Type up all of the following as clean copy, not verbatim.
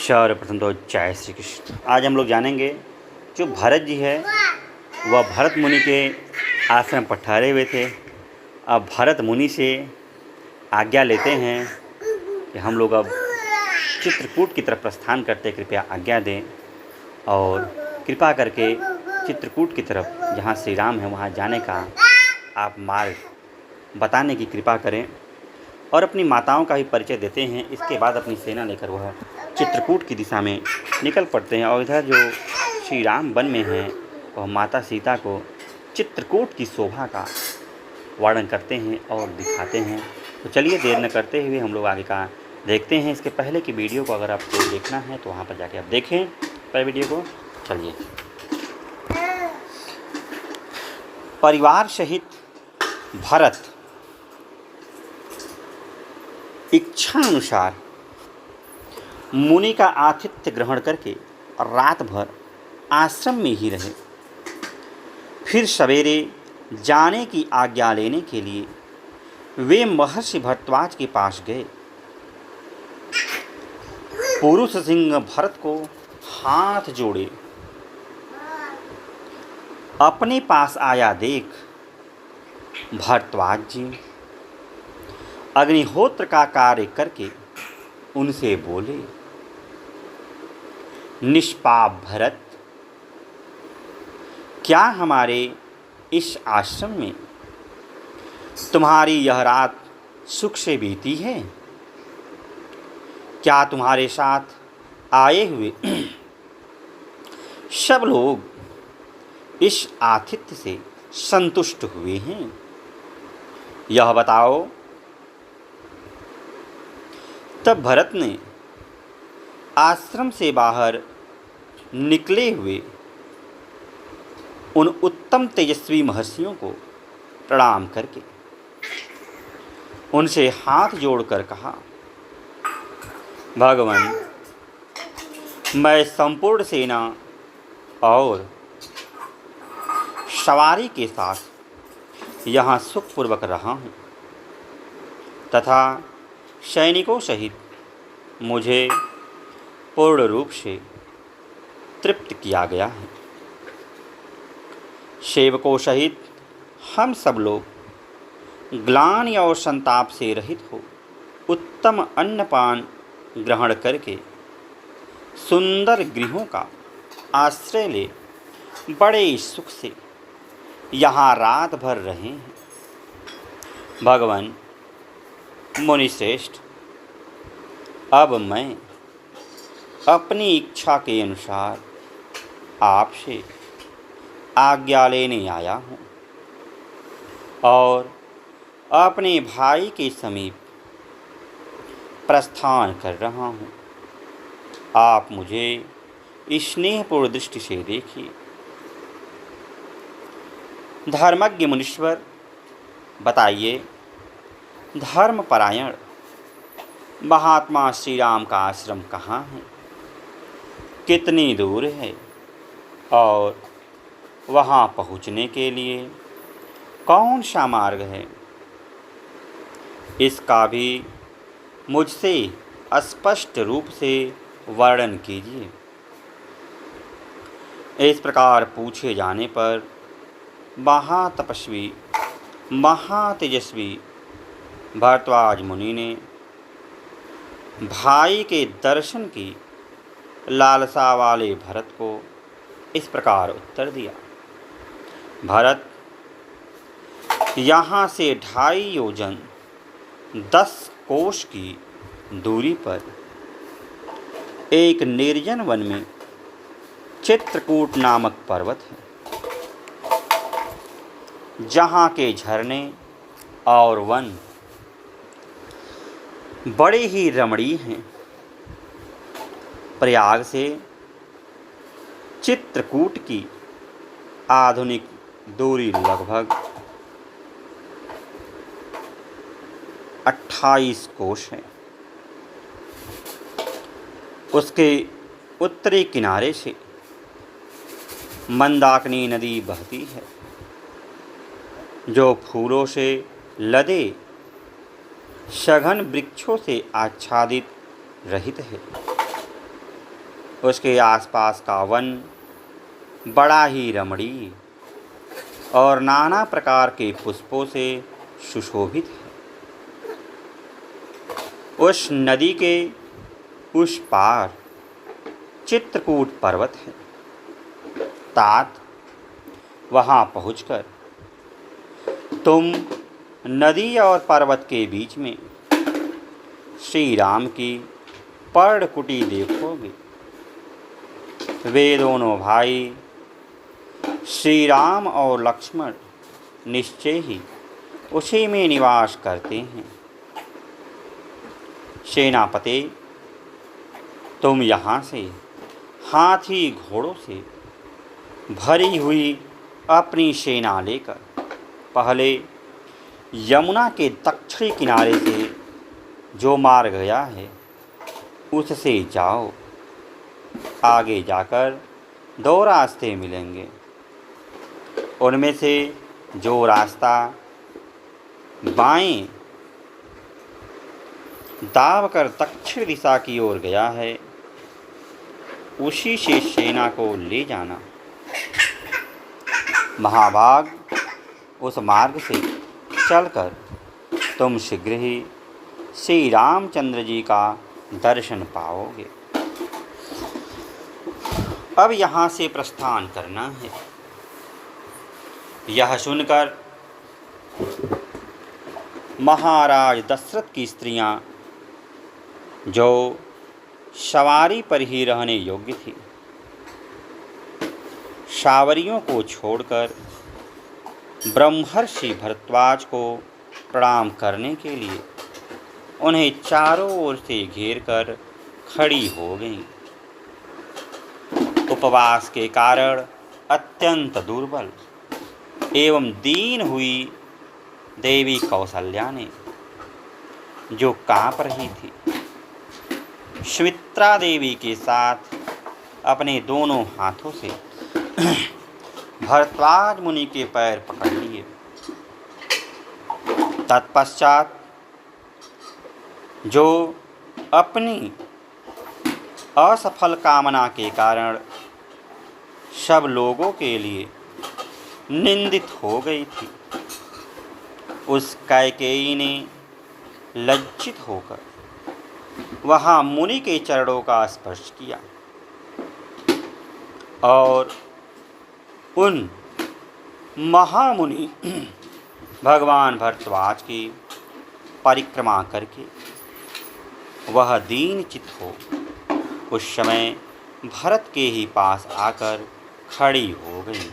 सर्वप्रथम तो जय श्री कृष्ण। आज हम लोग जानेंगे जो भरत जी है वह भरत मुनि के आश्रम पर ठहरे हुए थे। अब भरत मुनि से आज्ञा लेते हैं कि हम लोग अब चित्रकूट की तरफ प्रस्थान करते, कृपया आज्ञा दें और कृपा करके चित्रकूट की तरफ जहाँ श्री राम है वहाँ जाने का आप मार्ग बताने की कृपा करें और अपनी माताओं का भी परिचय देते हैं। इसके बाद अपनी सेना लेकर वह चित्रकूट की दिशा में निकल पड़ते हैं और इधर जो श्री राम वन में हैं वह माता सीता को चित्रकूट की शोभा का वर्णन करते हैं और दिखाते हैं। तो चलिए देर न करते हुए हम लोग आगे का देखते हैं। इसके पहले की वीडियो को अगर आपको देखना है तो वहाँ पर जाके आप देखें पहले वीडियो को। चलिए, परिवार सहित भरत इच्छा अनुसार मुनि का आतिथ्य ग्रहण करके रात भर आश्रम में ही रहे। फिर सवेरे जाने की आज्ञा लेने के लिए वे महर्षि भरद्वाज के पास गए। पुरुष सिंह भरत को हाथ जोड़े अपने पास आया देख भरद्वाज जी अग्निहोत्र का कार्य करके उनसे बोले, निष्पाप भरत, क्या हमारे इस आश्रम में तुम्हारी यह रात सुख से बीती है? क्या तुम्हारे साथ आए हुए सब लोग इस आतिथ्य से संतुष्ट हुए हैं? यह बताओ। तब भरत ने आश्रम से बाहर निकले हुए उन उत्तम तेजस्वी महर्षियों को प्रणाम करके उनसे हाथ जोड़कर कहा, भगवान, मैं संपूर्ण सेना और सवारी के साथ यहाँ सुखपूर्वक रहा हूँ तथा सैनिकों सहित मुझे पूर्ण रूप से तृप्त किया गया है। सेवकों सहित हम सब लोग ग्लानि और संताप से रहित हो उत्तम अन्नपान ग्रहण करके सुंदर गृहों का आश्रय ले बड़े सुख से यहाँ रात भर रहे हैं। भगवान मुनिश्रेष्ठ, अब मैं अपनी इच्छा के अनुसार आपसे आज्ञा लेने आया हूँ और अपने भाई के समीप प्रस्थान कर रहा हूँ। आप मुझे स्नेहपूर्ण दृष्टि से देखिए। धर्मज्ञ मुनीश्वर, बताइए, धर्मपरायण महात्मा श्री राम का आश्रम कहाँ है, कितनी दूर है और वहाँ पहुँचने के लिए कौन सा मार्ग है, इसका भी मुझसे स्पष्ट रूप से वर्णन कीजिए। इस प्रकार पूछे जाने पर महातपस्वी महातेजस्वी भरद्वाज मुनि ने भाई के दर्शन की लालसा वाले भरत को इस प्रकार उत्तर दिया, भरत, यहाँ से 2.5 योजन 10 कोश की दूरी पर एक निर्जन वन में चित्रकूट नामक पर्वत है, जहाँ के झरने और वन बड़े ही रमणीय हैं। प्रयाग से चित्रकूट की आधुनिक दूरी लगभग 28 कोश है। उसके उत्तरी किनारे से मंदाकिनी नदी बहती है, जो फूलों से लदे सघन वृक्षों से आच्छादित रहित है। उसके आसपास का वन बड़ा ही रमणीय और नाना प्रकार के पुष्पों से सुशोभित है। उस नदी के उस पार चित्रकूट पर्वत है। तात वहाँ पहुँचकर तुम नदी और पर्वत के बीच में श्री राम की पर्णकुटी देखोगे। वे दोनों भाई श्री राम और लक्ष्मण निश्चय ही उसी में निवास करते हैं। सेनापति, तुम यहाँ से हाथी घोड़ों से भरी हुई अपनी सेना लेकर पहले यमुना के दक्षिणी किनारे से जो मार्ग गया है उससे जाओ। आगे जाकर दो रास्ते मिलेंगे। उनमें से जो रास्ता बाएं दाब कर दक्षिण दिशा की ओर गया है उसी से सेना को ले जाना। महाभाग, उस मार्ग से चलकर तुम शीघ्र ही श्री रामचंद्र जी का दर्शन पाओगे। अब यहाँ से प्रस्थान करना है। यह सुनकर महाराज दशरथ की स्त्रियां, जो सवारी पर ही रहने योग्य थी, सावरियों को छोड़कर ब्रह्मर्षि भरद्वाज को प्रणाम करने के लिए उन्हें चारों ओर से घेर कर खड़ी हो गईं। उपवास के कारण अत्यंत दुर्बल एवं दीन हुई देवी कौसल्या ने, जो काँप रही थी, सुमित्रा देवी के साथ अपने दोनों हाथों से भरद्वाज मुनि के पैर पकड़ लिए। तत्पश्चात जो अपनी असफल कामना के कारण सब लोगों के लिए निंदित हो गई थी, उस कैकेयी ने लज्जित होकर वहाँ मुनि के चरणों का स्पर्श किया और उन महामुनि भगवान भरद्वाज की परिक्रमा करके वह दीन चित्त हो उस समय भरत के ही पास आकर खड़ी हो गई।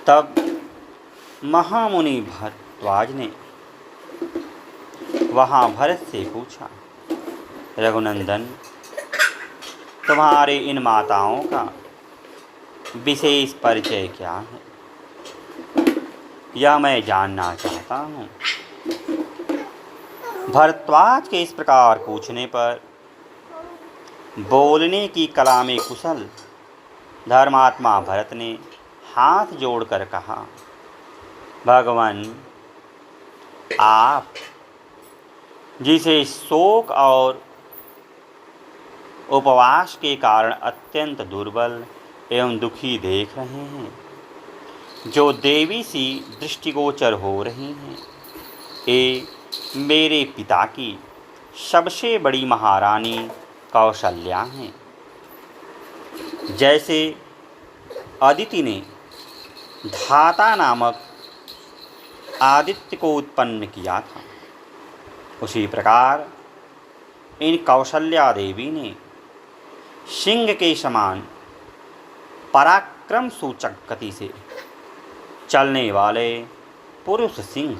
तब महामुनि भरद्वाज ने वहाँ भरत से पूछा, रघुनंदन, तुम्हारे इन माताओं का विशेष परिचय क्या है? यह मैं जानना चाहता हूँ। भरद्वाज के इस प्रकार पूछने पर बोलने की कला में कुशल धर्मात्मा भरत ने हाथ जोड़कर कहा, भगवान, आप जिसे शोक और उपवास के कारण अत्यंत दुर्बल एवं दुखी देख रहे हैं, जो देवी सी दृष्टिगोचर हो रही हैं, ये मेरे पिता की सबसे बड़ी महारानी कौशल्या हैं। जैसे अदिति ने धाता नामक आदित्य को उत्पन्न किया था, उसी प्रकार इन कौशल्या देवी ने सिंह के समान पराक्रम सूचक गति से चलने वाले पुरुष सिंह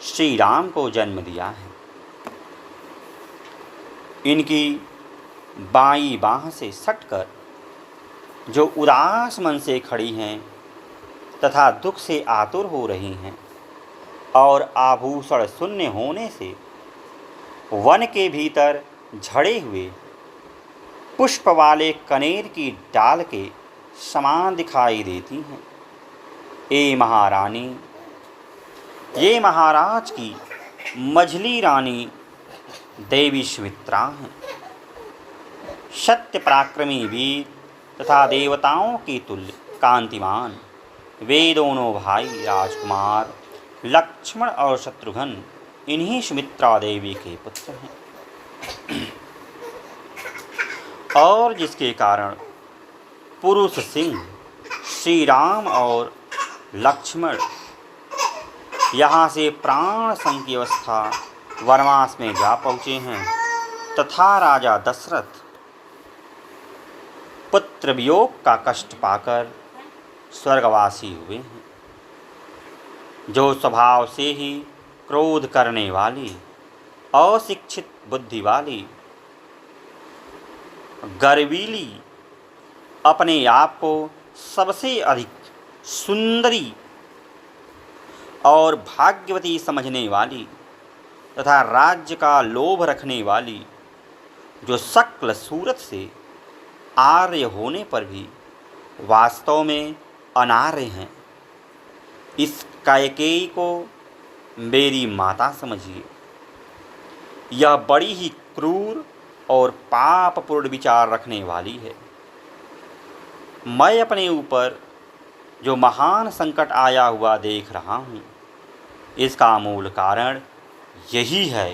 श्री राम को जन्म दिया है। इनकी बाईं बाह से सटकर जो उदास मन से खड़ी हैं तथा दुख से आतुर हो रही हैं और आभूषण शून्य होने से वन के भीतर झड़े हुए पुष्प वाले कनेर की डाल के समान दिखाई देती हैं। ए महारानी, ये महाराज की मझली रानी देवी सुमित्रा हैं। सत्य पराक्रमी वीर तथा देवताओं के तुल्य कांतिमान वे दोनों भाई राजकुमार लक्ष्मण और शत्रुघ्न इन्हीं सुमित्रा देवी के पुत्र हैं। और जिसके कारण पुरुष सिंह श्री राम और लक्ष्मण यहाँ से प्राण संग की अवस्था वनवास में जा पहुँचे हैं तथा राजा दशरथ पुत्र वियोग का कष्ट पाकर स्वर्गवासी हुए हैं। जो स्वभाव से ही क्रोध करने वाली अशिक्षित बुद्धि वाली गर्वीली अपने आप को सबसे अधिक सुंदरी और भाग्यवती समझने वाली तथा राज्य का लोभ रखने वाली जो शक्ल सूरत से आर्य होने पर भी वास्तव में अनार्य हैं, इस कैकेयी को मेरी माता समझिए। यह बड़ी ही क्रूर और पापपूर्ण विचार रखने वाली है। मैं अपने ऊपर जो महान संकट आया हुआ देख रहा हूँ, इसका मूल कारण यही है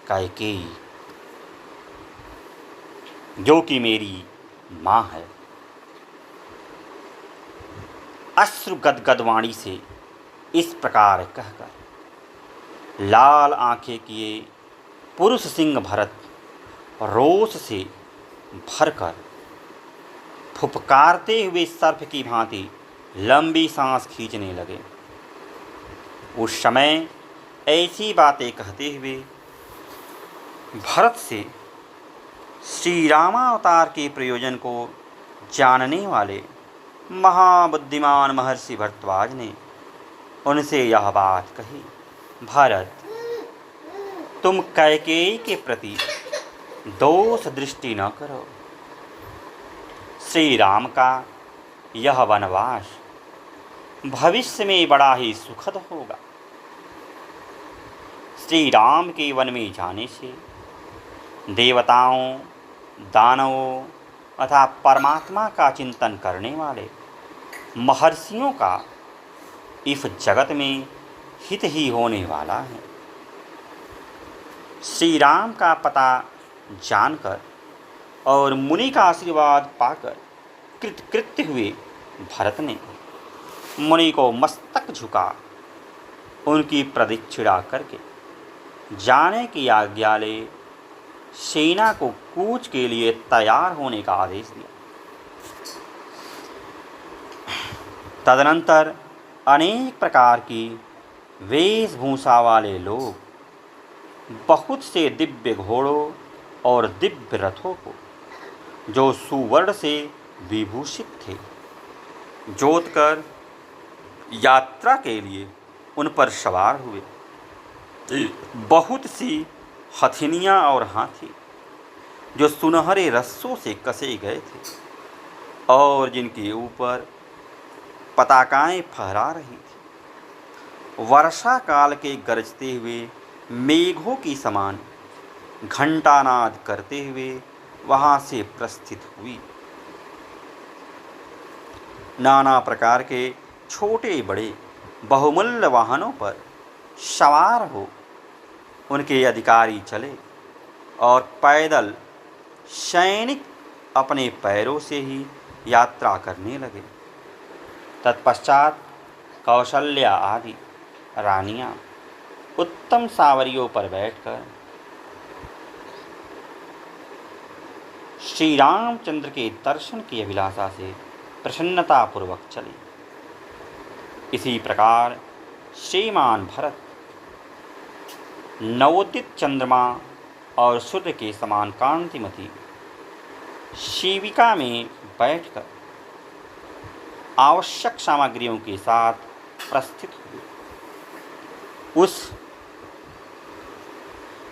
कैकेयी, जो कि मेरी माँ है। अश्रु गदगद वाणी से इस प्रकार कहकर लाल आंखें किए पुरुष सिंह भरत रोष से भरकर फुफकारते हुए सर्प की भांति लंबी सांस खींचने लगे। उस समय ऐसी बातें कहते हुए भरत से श्री रामावतार के प्रयोजन को जानने वाले महाबुद्धिमान महर्षि भरद्वाज ने उनसे यह बात कही, भरत, तुम कैकेयी के प्रति दोष दृष्टि न करो। श्री राम का यह वनवास भविष्य में बड़ा ही सुखद होगा। श्री राम के वन में जाने से देवताओं, दानवों तथा परमात्मा का चिंतन करने वाले महर्षियों का इस जगत में हित ही होने वाला है। श्री राम का पता जानकर और मुनि का आशीर्वाद पाकर कृतकृत्य हुए भरत ने मुनि को मस्तक झुका उनकी प्रदक्षिणा करके जाने की आज्ञा ले सेना को कूच के लिए तैयार होने का आदेश दिया। तदनंतर अनेक प्रकार की वेशभूषा वाले लोग बहुत से दिव्य घोड़ों और दिव्य रथों को जो सुवर्ण से विभूषित थे जोतकर यात्रा के लिए उन पर सवार हुए। बहुत सी हथिनियाँ और हाथी जो सुनहरे रस्सों से कसे गए थे और जिनके ऊपर पताकाएं फहरा रही थी, वर्षा काल के गरजते हुए मेघों की समान घंटानाद करते हुए वहाँ से प्रस्थित हुई। नाना प्रकार के छोटे बड़े बहुमूल्य वाहनों पर सवार हो उनके अधिकारी चले और पैदल सैनिक अपने पैरों से ही यात्रा करने लगे। तत्पश्चात कौशल्या आदि रानियां उत्तम सावरियों पर बैठकर श्री रामचंद्र के दर्शन की अभिलाषा से प्रसन्नतापूर्वक चली। इसी प्रकार श्रीमान भरत नवोदित चंद्रमा और सूर्य के समान कांतिमती शिविका में बैठकर आवश्यक सामग्रियों के साथ प्रस्थित हुए। उस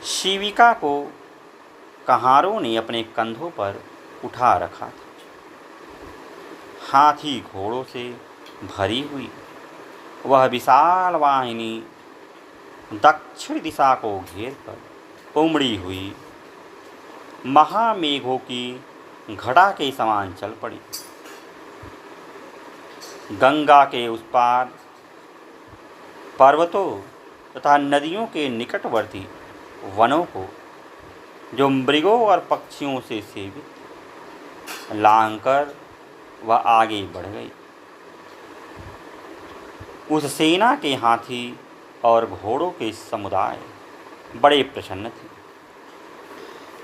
शिविका को कहारों ने अपने कंधों पर उठा रखा था। हाथी घोड़ों से भरी हुई वह विशाल वाहिनी दक्षिण दिशा को घेर कर उमड़ी हुई महामेघों की घड़ा के समान चल पड़ी। गंगा के उस पार पर्वतों तथा नदियों के निकटवर्ती वनों को, जो मृगों और पक्षियों से सेवित, लांघकर वह आगे बढ़ गई। उस सेना के हाथी और घोड़ों के समुदाय बड़े प्रसन्न थे।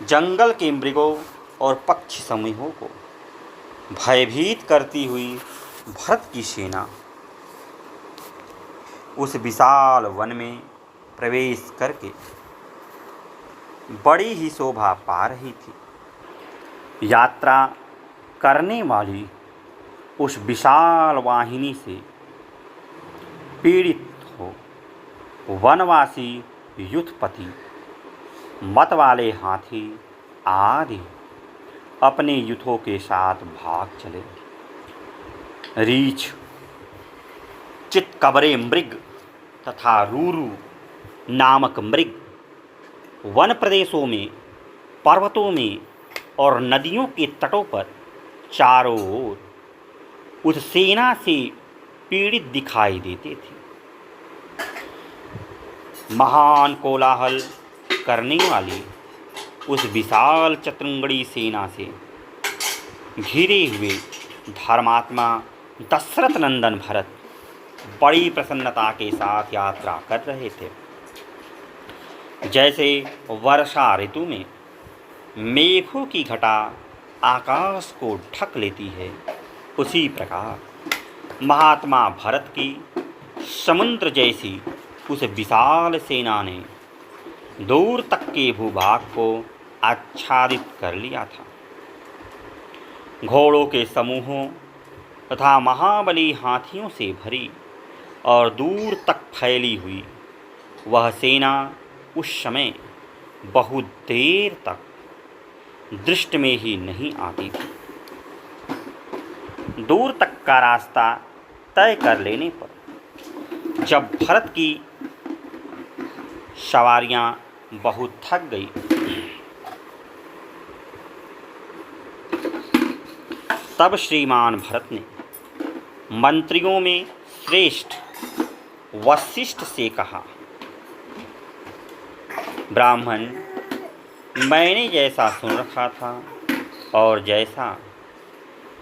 जंगल के मृगों और पक्षी समूहों को भयभीत करती हुई भरत की सेना उस विशाल वन में प्रवेश करके बड़ी ही शोभा पा रही थी। यात्रा करने वाली उस विशाल वाहिनी से पीड़ित हो वनवासी युद्धपति, मत वाले हाथी आदि अपने युद्धों के साथ भाग चले। रीछ, चितकबरे मृग तथा रूरू नामक मृग वन प्रदेशों में, पर्वतों में और नदियों के तटों पर चारों ओर उस सेना से पीड़ित दिखाई देते थे। महान कोलाहल करने वाली उस विशाल चतुरंगड़ी सेना से घिरे हुए धर्मात्मा दशरथ नंदन भरत बड़ी प्रसन्नता के साथ यात्रा कर रहे थे। जैसे वर्षा ऋतु में मेघों की घटा आकाश को ढक लेती है, उसी प्रकार महात्मा भरत की समुद्र जैसी उस विशाल सेना ने दूर तक के भूभाग को आच्छादित कर लिया था। घोड़ों के समूहों तथा महाबली हाथियों से भरी और दूर तक फैली हुई वह सेना उस समय बहुत देर तक दृष्टि में ही नहीं आती थी। दूर तक का रास्ता तय कर लेने पर जब भरत की सवारियां बहुत थक गई, तब श्रीमान भरत ने मंत्रियों में श्रेष्ठ वशिष्ठ से कहा, ब्राह्मण, मैंने जैसा सुन रखा था और जैसा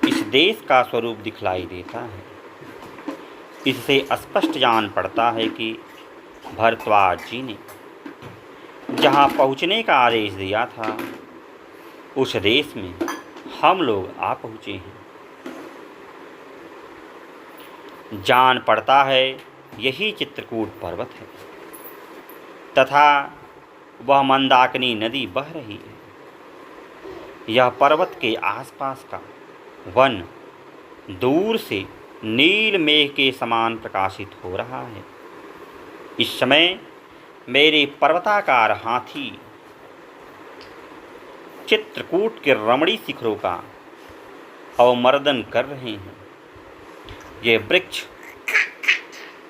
इस देश का स्वरूप दिखलाई देता है, इससे स्पष्ट जान पड़ता है कि भरद्वाज जी ने जहाँ पहुँचने का आदेश दिया था, उस देश में हम लोग आ पहुँचे हैं। जान पड़ता है यही चित्रकूट पर्वत है तथा वह मंदाकिनी नदी बह रही है। यह पर्वत के आसपास का वन दूर से नील मेघ के समान प्रकाशित हो रहा है। इस समय मेरे पर्वताकार हाथी चित्रकूट के रमणी शिखरों का अवमर्दन कर रहे हैं। ये वृक्ष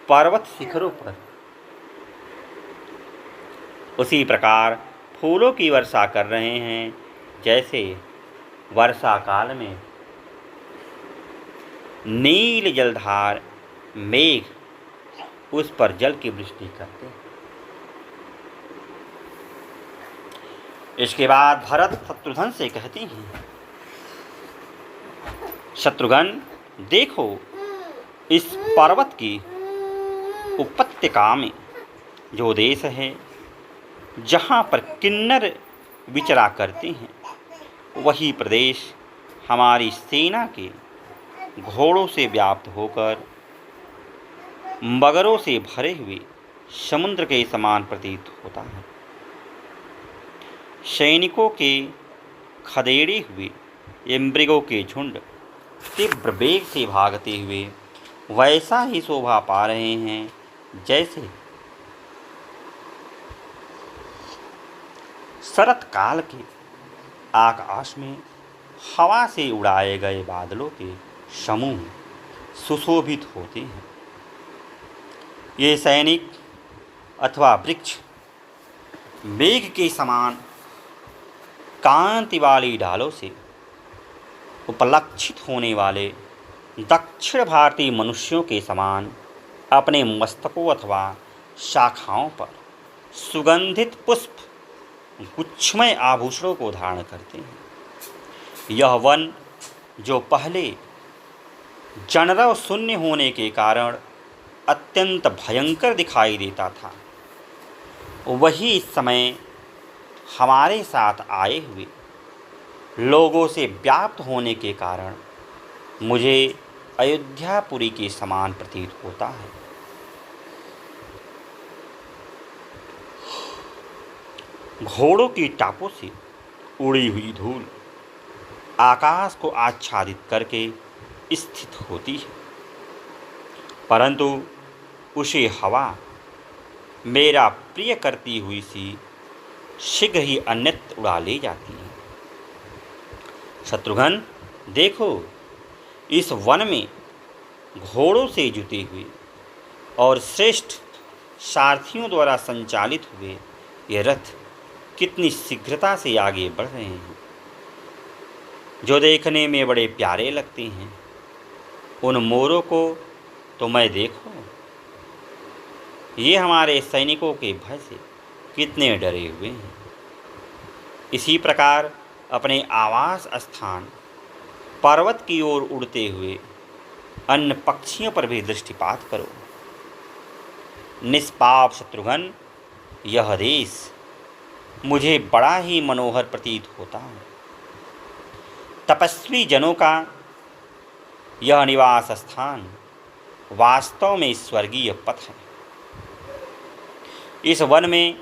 पर्वत शिखरों पर उसी प्रकार फूलों की वर्षा कर रहे हैं, जैसे वर्षा काल में नील जलधार मेघ उस पर जल की वृष्टि करते हैं। इसके बाद भरत शत्रुघ्न से कहते हैं, शत्रुघ्न, देखो इस पर्वत की उपत्यका में जो देश है, जहाँ पर किन्नर विचरा करते हैं, वही प्रदेश हमारी सेना के घोड़ों से व्याप्त होकर मगरों से भरे हुए समुद्र के समान प्रतीत होता है। सैनिकों के खदेड़े हुए ये मृगों के झुंड तीव्र वेग से भागते हुए वैसा ही शोभा पा रहे हैं, जैसे शरत काल के आकाश में हवा से उड़ाए गए बादलों के समूह सुशोभित होते हैं। ये सैनिक अथवा वृक्ष मेघ के समान कांति वाली ढालों से उपलक्षित होने वाले दक्षिण भारतीय मनुष्यों के समान अपने मस्तकों अथवा शाखाओं पर सुगंधित पुष्प गुच्छमय आभूषणों को धारण करते हैं। यह वन जो पहले जनरव शून्य होने के कारण अत्यंत भयंकर दिखाई देता था, वही इस समय हमारे साथ आए हुए लोगों से व्याप्त होने के कारण मुझे अयोध्यापुरी के समान प्रतीत होता है। घोड़ों की टापों से उड़ी हुई धूल आकाश को आच्छादित करके स्थित होती है, परंतु उसे हवा मेरा प्रिय करती हुई सी शीघ्र ही अन्यत्र उड़ा ले जाती है। शत्रुघ्न, देखो, इस वन में घोड़ों से जुते हुए और श्रेष्ठ सारथियों द्वारा संचालित हुए ये रथ कितनी शीघ्रता से आगे बढ़ रहे हैं, जो देखने में बड़े प्यारे लगते हैं। उन मोरों को तो मैं देखो, ये हमारे सैनिकों के भय से कितने डरे हुए हैं। इसी प्रकार अपने आवास स्थान पर्वत की ओर उड़ते हुए अन्य पक्षियों पर भी दृष्टिपात करो। निष्पाप शत्रुघ्न, यह देश मुझे बड़ा ही मनोहर प्रतीत होता है। तपस्वी जनों का यह निवास स्थान वास्तव में स्वर्गीय पथ है। इस वन में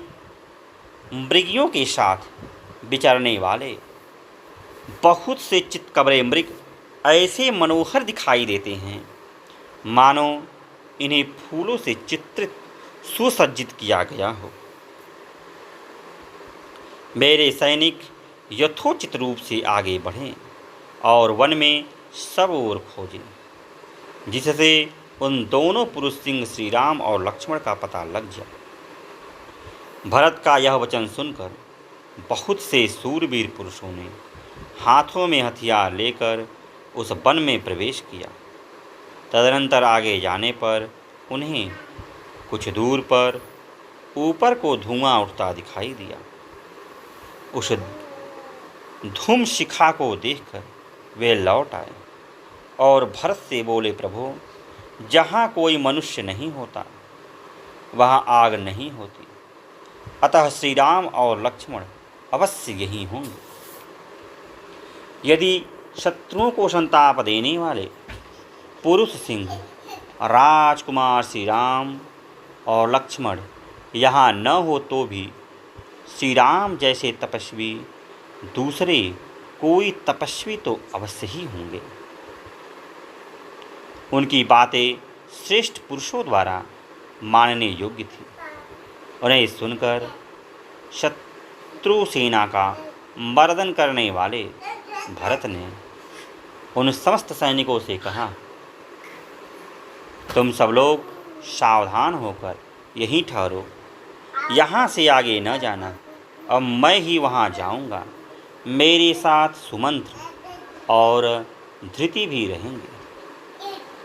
मृगियों के साथ विचरने वाले बहुत से चितकबरे मृग ऐसे मनोहर दिखाई देते हैं, मानो इन्हें फूलों से चित्रित सुसज्जित किया गया हो। मेरे सैनिक यथोचित रूप से आगे बढ़ें और वन में सब ओर खोजें, जिससे उन दोनों पुरुष सिंह श्री राम और लक्ष्मण का पता लग जाए। भरत का यह वचन सुनकर बहुत से सूरवीर पुरुषों ने हाथों में हथियार लेकर उस वन में प्रवेश किया। तदनंतर आगे जाने पर उन्हें कुछ दूर पर ऊपर को धुआं उठता दिखाई दिया। उस धूम शिखा को देखकर वे लौट आए और भरत से बोले, प्रभु, जहाँ कोई मनुष्य नहीं होता वहाँ आग नहीं होती, अतः श्री राम और लक्ष्मण अवश्य यहीं होंगे। यदि शत्रुओं को संताप देने वाले पुरुष सिंह राजकुमार श्री राम और लक्ष्मण यहाँ न हो तो भी श्री राम जैसे तपस्वी दूसरे कोई तपस्वी तो अवश्य ही होंगे। उनकी बातें श्रेष्ठ पुरुषों द्वारा मानने योग्य थी। उन्हें सुनकर शत्रु सेना का मर्दन करने वाले भरत ने उन समस्त सैनिकों से कहा, तुम सब लोग सावधान होकर यहीं ठहरो, यहाँ से आगे न जाना। अब मैं ही वहाँ जाऊँगा, मेरे साथ सुमंत्र और धृति भी रहेंगे।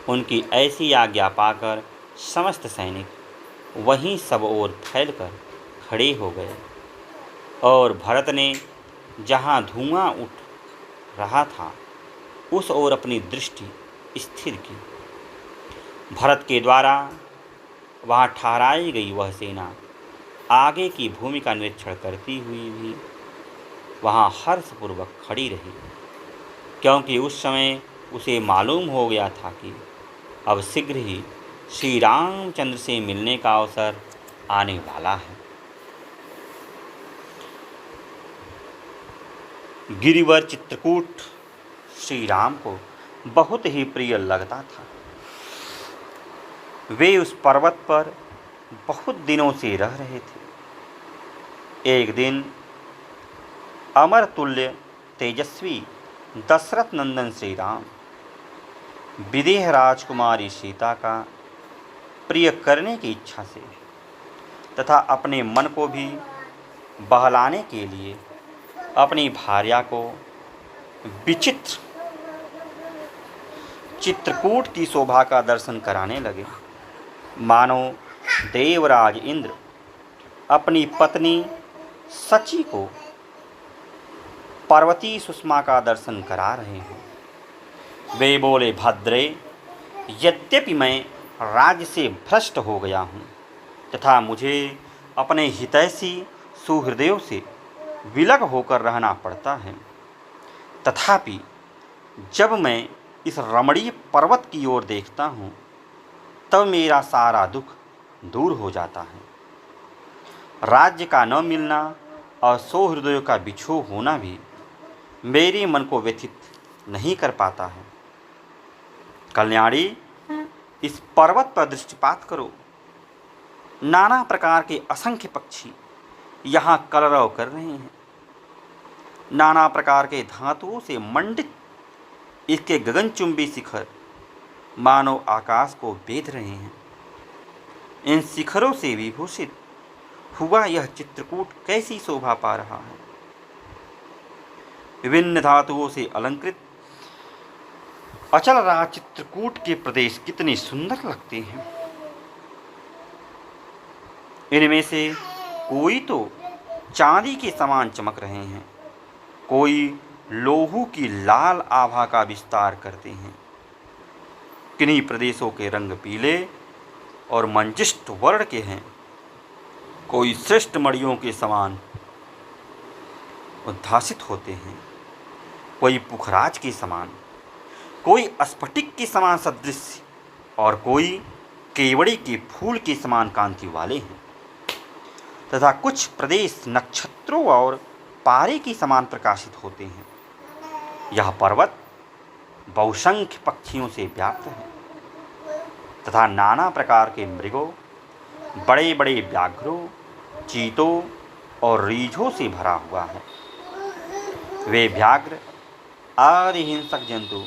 उनकी ऐसी आज्ञा पाकर समस्त सैनिक वहीं सब ओर फैलकर खड़े हो गए और भरत ने जहाँ धुआं उठ रहा था उस ओर अपनी दृष्टि स्थिर की। भरत के द्वारा वहाँ ठहराई गई वह सेना आगे की भूमि का निरीक्षण करती हुई भी वहाँ हर्षपूर्वक खड़ी रही, क्योंकि उस समय उसे मालूम हो गया था कि अब शीघ्र ही श्री रामचंद्र से मिलने का अवसर आने वाला है। गिरिवर चित्रकूट श्री राम को बहुत ही प्रिय लगता था। वे उस पर्वत पर बहुत दिनों से रह रहे थे। एक दिन अमर तुल्य तेजस्वी दशरथ नंदन श्री राम विदेह राजकुमारी सीता का प्रिय करने की इच्छा से तथा अपने मन को भी बहलाने के लिए अपनी भार्या को विचित्र चित्रकूट की शोभा का दर्शन कराने लगे। मानो देवराज इंद्र अपनी पत्नी सची को पार्वती सुषमा का दर्शन करा रहे हैं। वे बोले, भद्रे, यद्यपि मैं राज्य से भ्रष्ट हो गया हूँ तथा मुझे अपने हितैषी सुहृदयों से विलग होकर रहना पड़ता है, तथापि जब मैं इस रमणीय पर्वत की ओर देखता हूँ तब मेरा सारा दुख दूर हो जाता है। राज्य का न मिलना और सुहृदयों का बिछोह होना भी मेरे मन को व्यथित नहीं कर पाता है। कल्याणी, इस पर्वत पर दृष्टिपात करो। नाना प्रकार के असंख्य पक्षी यहाँ कलरव कर रहे हैं। नाना प्रकार के धातुओं से मंडित इसके गगनचुंबी शिखर मानो आकाश को बेध रहे हैं। इन शिखरों से विभूषित हुआ यह चित्रकूट कैसी शोभा पा रहा है। विभिन्न धातुओं से अलंकृत अचल रहा चित्रकूट के प्रदेश कितने सुंदर लगते हैं। इनमें से कोई तो चांदी के समान चमक रहे हैं, कोई लोहू की लाल आभा का विस्तार करते हैं। किन्हीं प्रदेशों के रंग पीले और मंजिष्ठ वर्ण के हैं, कोई श्रेष्ठ मणियों के समान उद्भासित होते हैं, कोई पुखराज के समान, कोई स्फटिक के समान सदृश और कोई केवड़ी के फूल के समान कांति वाले हैं, तथा कुछ प्रदेश नक्षत्रों और पारे के समान प्रकाशित होते हैं। यह पर्वत बहुसंख्य पक्षियों से व्याप्त है तथा नाना प्रकार के मृगों, बड़े बड़े व्याघ्रों, चीतों और रीछों से भरा हुआ है। वे व्याघ्र आदि हिंसक जंतु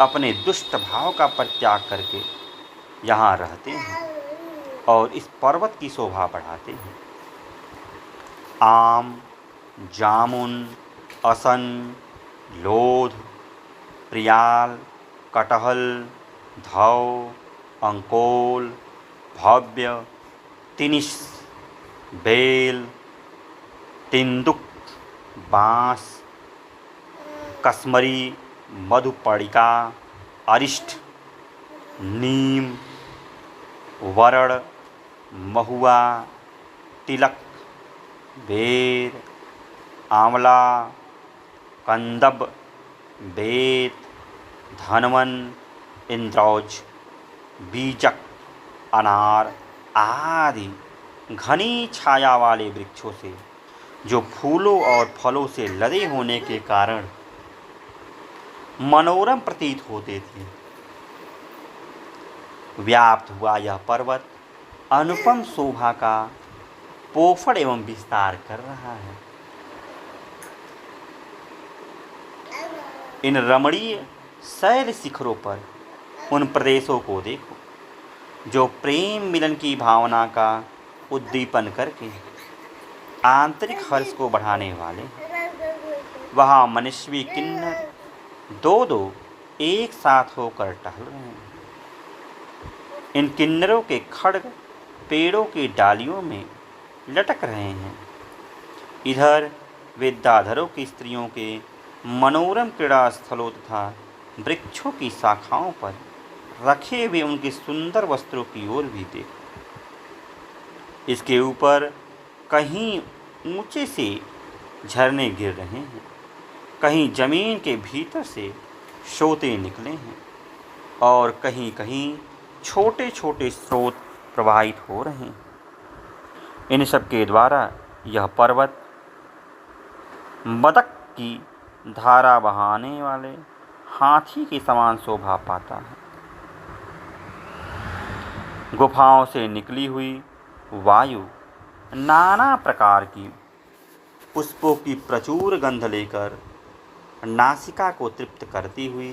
अपने दुष्ट भाव का परित्याग करके यहाँ रहते हैं और इस पर्वत की शोभा बढ़ाते हैं। आम, जामुन, असन, लोध, प्रियाल, कटहल, धौ, अंकोल, भव्य, तिनिस, बेल, तिंदुक, बांस, कसमरी, मधुपर्णिका, अरिष्ट, नीम, वरण, महुआ, तिलक, बेर, आंवला, कंदब, बेत, धनवन, इंद्रौज, बीजक, अनार आदि घनी छाया वाले वृक्षों से जो फूलों और फलों से लदे होने के कारण मनोरम प्रतीत होते थे। व्याप्त हुआ यह पर्वत अनुपम शोभा का पोफड़ एवं विस्तार कर रहा है। इन रमणीय शैल शिखरों पर उन प्रदेशों को देखो जो प्रेम मिलन की भावना का उद्दीपन करके आंतरिक हर्ष को बढ़ाने वाले हैं। वहाँ मनस्वी किन्नर दो दो एक साथ होकर टहल रहे हैं। इन किन्नरों के खड्ग पेड़ों की डालियों में लटक रहे हैं। इधर विद्याधरों की स्त्रियों के मनोरम क्रीड़ा स्थलों तथा वृक्षों की शाखाओं पर रखे हुए उनके सुंदर वस्त्रों की ओर भी देखो। इसके ऊपर कहीं ऊंचे से झरने गिर रहे हैं, कहीं जमीन के भीतर से सोते निकले हैं और कहीं कहीं छोटे छोटे स्रोत प्रवाहित हो रहे हैं। इन सब के द्वारा यह पर्वत मदक की धारा बहाने वाले हाथी के समान शोभा पाता है। गुफाओं से निकली हुई वायु नाना प्रकार की पुष्पों की प्रचुर गंध लेकर नासिका को तृप्त करती हुई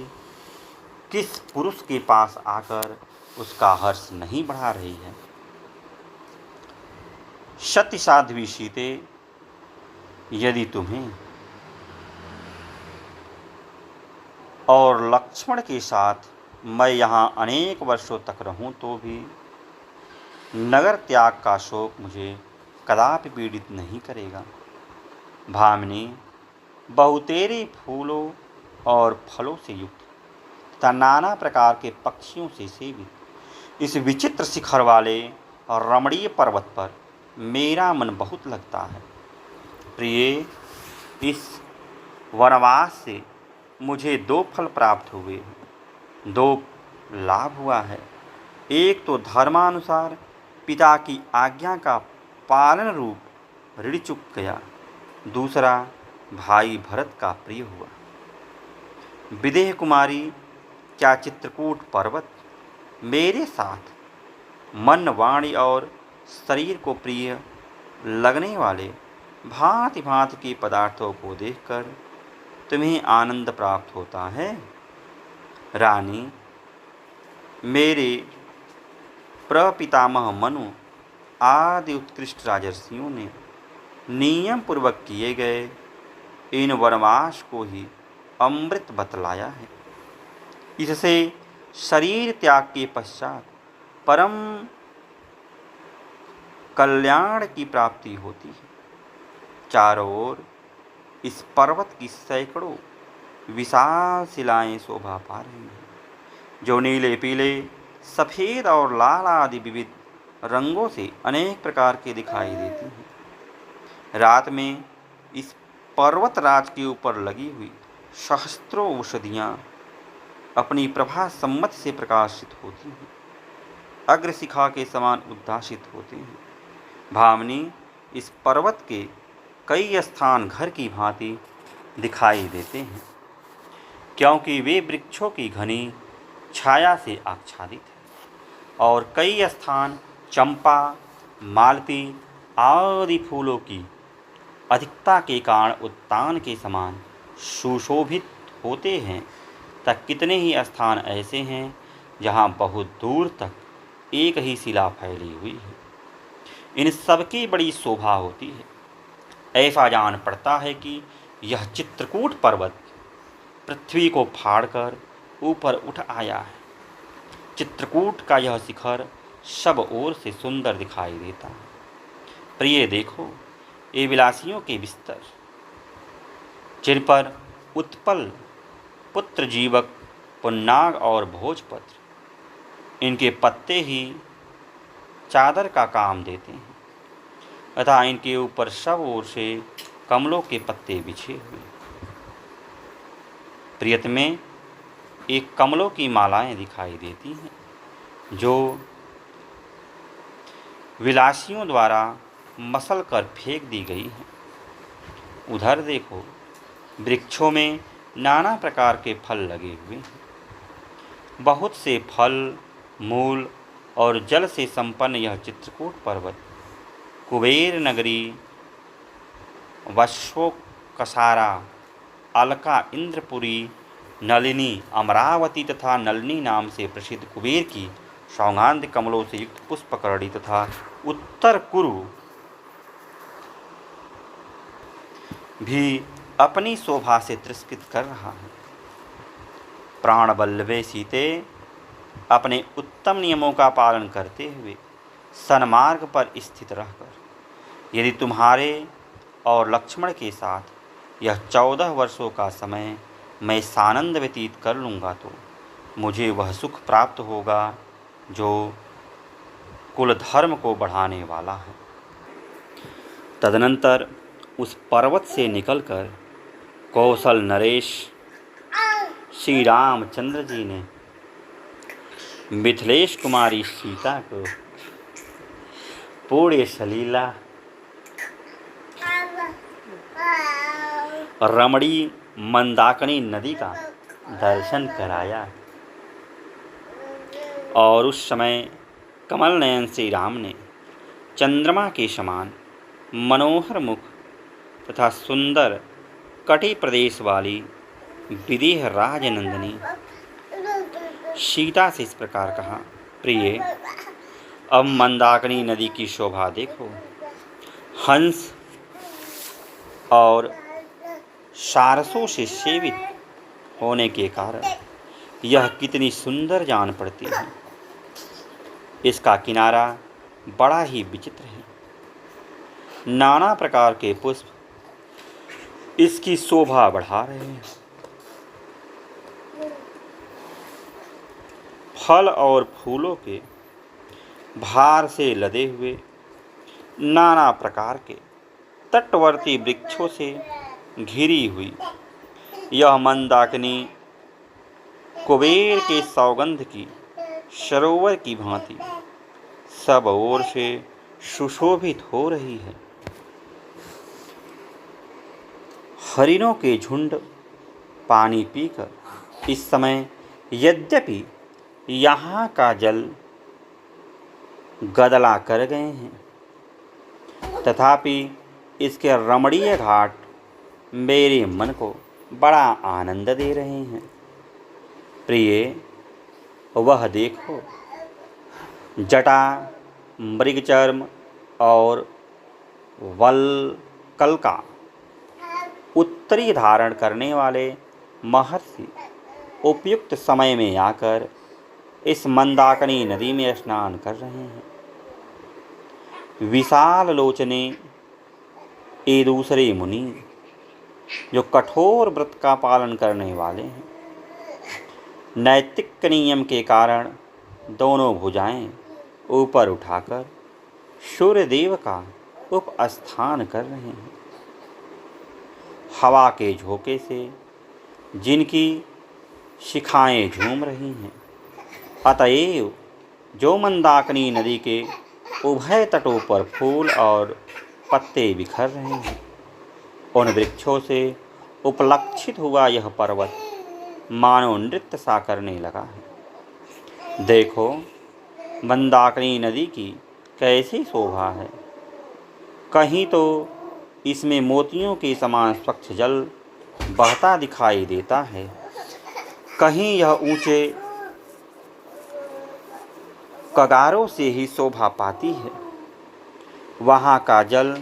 किस पुरुष के पास आकर उसका हर्ष नहीं बढ़ा रही है। सती साध्वी सीते, यदि तुम्हें और लक्ष्मण के साथ मैं यहाँ अनेक वर्षों तक रहूँ तो भी नगर त्याग का शोक मुझे कदापि पीड़ित नहीं करेगा। भामिनी, बहुतेरे फूलों और फलों से युक्त तथा नाना प्रकार के पक्षियों से सेवित इस विचित्र शिखर वाले और रमणीय पर्वत पर मेरा मन बहुत लगता है। प्रिय, इस वनवास से मुझे 2 फल प्राप्त हुए हैं, 2 लाभ हुआ है। एक तो धर्मानुसार पिता की आज्ञा का पालन रूप ऋण चुक गया, दूसरा भाई भरत का प्रिय हुआ। विदेह कुमारी, क्या चित्रकूट पर्वत मेरे साथ मन, वाणी और शरीर को प्रिय लगने वाले भांति भांति के पदार्थों को देखकर तुम्हें आनंद प्राप्त होता है? रानी, मेरे प्रपितामह मनु आदि उत्कृष्ट राजर्षियों ने नियम पूर्वक किए गए इन वनवास को ही अमृत बतलाया है। इससे शरीर त्याग के पश्चात परम कल्याण की प्राप्ति होती है। चारों ओर इस पर्वत की सैकड़ों विशाल शिलाएं शोभा पा रही हैं, जो नीले, पीले, सफ़ेद और लाल आदि विविध रंगों से अनेक प्रकार के दिखाई देती हैं। रात में इस पर्वतराज के ऊपर लगी हुई सहस्त्रों औषधियाँ अपनी प्रभा सम्मत से प्रकाशित होती हैं, अग्रशिखा के समान उद्भासित होते हैं। भामिनी, इस पर्वत के कई स्थान घर की भांति दिखाई देते हैं, क्योंकि वे वृक्षों की घनी छाया से आच्छादित है और कई स्थान चंपा, मालती आदि फूलों की अधिकता के कारण उद्यान के समान सुशोभित होते हैं, तक कितने ही स्थान ऐसे हैं जहाँ बहुत दूर तक एक ही शिला फैली हुई है। इन सब की बड़ी शोभा होती है। ऐसा जान पड़ता है कि यह चित्रकूट पर्वत पृथ्वी को फाड़कर ऊपर उठ आया है। चित्रकूट का यह शिखर सब ओर से सुंदर दिखाई देता है। प्रिय, देखो, ये विलासियों के बिस्तर, जिन पर उत्पल, पुत्र जीवक, पुन्नाग और भोजपत्र, इनके पत्ते ही चादर का काम देते हैं तथा इनके ऊपर सब ओर से कमलों के पत्ते बिछे हुए। प्रियतमे, एक कमलों की मालाएं दिखाई देती हैं, जो विलासियों द्वारा मसल कर फेंक दी गई हैं। उधर देखो, वृक्षों में नाना प्रकार के फल लगे हुए हैं। बहुत से फल, मूल और जल से संपन्न यह चित्रकूट पर्वत कुबेर नगरी, वश्वकसारा, अलका, इंद्रपुरी, नलिनी, अमरावती तथा नलिनी नाम से प्रसिद्ध कुबेर की सौगंध कमलों से युक्त पुष्पकरणी तथा उत्तर कुरु भी अपनी शोभा से तिरस्कृत कर रहा है। प्राणवल्लभे सीते, अपने उत्तम नियमों का पालन करते हुए सन्मार्ग पर स्थित रहकर यदि तुम्हारे और लक्ष्मण के साथ यह 14 वर्षों का समय मैं सानंद व्यतीत कर लूँगा तो मुझे वह सुख प्राप्त होगा जो कुल धर्म को बढ़ाने वाला है। तदनंतर उस पर्वत से निकलकर कौशल नरेश श्री रामचंद्र जी ने मिथिलेश कुमारी सीता को पूरे सलीला रमणी मंदाकिनी नदी का दर्शन कराया और उस समय कमल नयन श्री राम ने चंद्रमा के समान मनोहर मुख तथा सुंदर कटी प्रदेश वाली विदेह राजनंदिनी सीता से इस प्रकार कहा, प्रिय, अब मंदाकिनी नदी की शोभा देखो। हंस और सारसों से सेवित होने के कारण यह कितनी सुंदर जान पड़ती है। इसका किनारा बड़ा ही विचित्र है। नाना प्रकार के पुष्प इसकी शोभा बढ़ा रहे हैं। फल और फूलों के भार से लदे हुए नाना प्रकार के तटवर्ती वृक्षों से घिरी हुई यह मंदाकिनी कुबेर के सौगंध की सरोवर की भांति सब ओर से सुशोभित हो रही है। हरिणों के झुंड पानी पीकर इस समय यद्यपि यहाँ का जल गदला कर गए हैं, तथापि इसके रमणीय घाट मेरे मन को बड़ा आनंद दे रहे हैं। प्रिय, वह देखो, जटा, मृगचर्म और वल्कल का उत्तरी धारण करने वाले महर्षि उपयुक्त समय में आकर इस मंदाकिनी नदी में स्नान कर रहे हैं। विशाल लोचने ये दूसरे मुनि जो कठोर व्रत का पालन करने वाले हैं, नैतिक नियम के कारण दोनों भुजाएं ऊपर उठाकर सूर्यदेव का उपस्थान कर रहे हैं। हवा के झोंके से जिनकी शिखाएं झूम रही हैं, अतएव जो मंदाकिनी नदी के उभय तटों पर फूल और पत्ते बिखर रहे हैं, उन वृक्षों से उपलक्षित हुआ यह पर्वत मानो नृत्य सा करने लगा है। देखो, मंदाकिनी नदी की कैसी शोभा है। कहीं तो इसमें मोतियों के समान स्वच्छ जल बहता दिखाई देता है, कहीं यह ऊंचे कगारों से ही शोभा पाती है। वहाँ का जल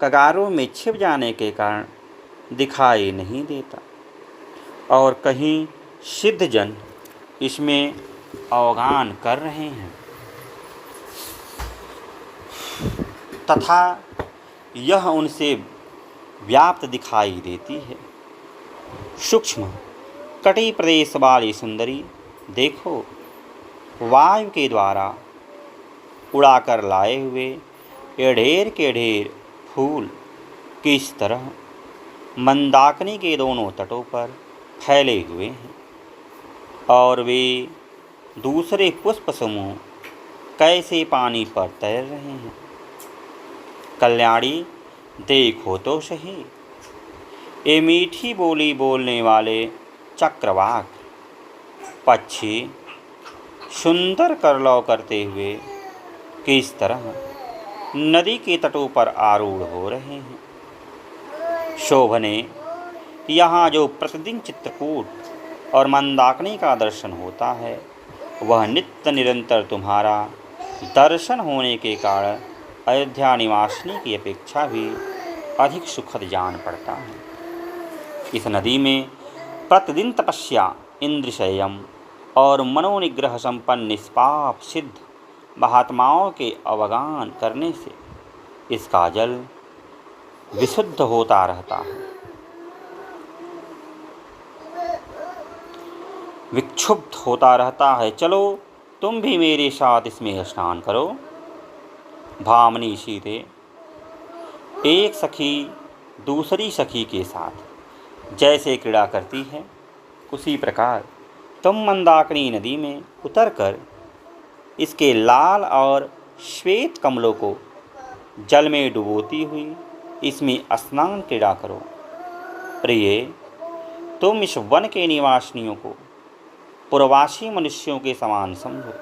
कगारों में छिप जाने के कारण दिखाई नहीं देता, और कहीं सिद्ध जन इसमें अवगान कर रहे हैं, तथा यह उनसे व्याप्त दिखाई देती है। सूक्ष्म कटी प्रदेश वाली सुंदरी, देखो, वायु के द्वारा उड़ाकर लाए हुए ये ढेर के ढेर फूल किस तरह मंदाकिनी के दोनों तटों पर फैले हुए हैं, और वे दूसरे पुष्प समूह कैसे पानी पर तैर रहे हैं। कल्याणी, देखो तो सही, ये मीठी बोली बोलने वाले चक्रवाक पक्षी सुंदर करलौ करते हुए किस तरह नदी के तटों पर आरूढ़ हो रहे हैं। शोभने, यहाँ जो प्रतिदिन चित्रकूट और मंदाकिनी का दर्शन होता है, वह नित्य निरंतर तुम्हारा दर्शन होने के कारण अयोध्या निवासिनी की अपेक्षा भी अधिक सुखद जान पड़ता है। इस नदी में प्रतिदिन तपस्या, इंद्र संयम और मनोनिग्रह संपन्न निष्पाप सिद्ध महात्माओं के अवगान करने से इसका जल विशुद्ध होता रहता है। विक्षुब्ध होता रहता है। चलो, तुम भी मेरे साथ इसमें स्नान करो। भामनी सीते, एक सखी दूसरी सखी के साथ जैसे क्रीड़ा करती है, उसी प्रकार तुम मंदाकिनी नदी में उतरकर इसके लाल और श्वेत कमलों को जल में डुबोती हुई इसमें स्नान क्रीड़ा करो। प्रिय, तुम इस वन के निवासियों को पूर्ववासी मनुष्यों के समान समझो।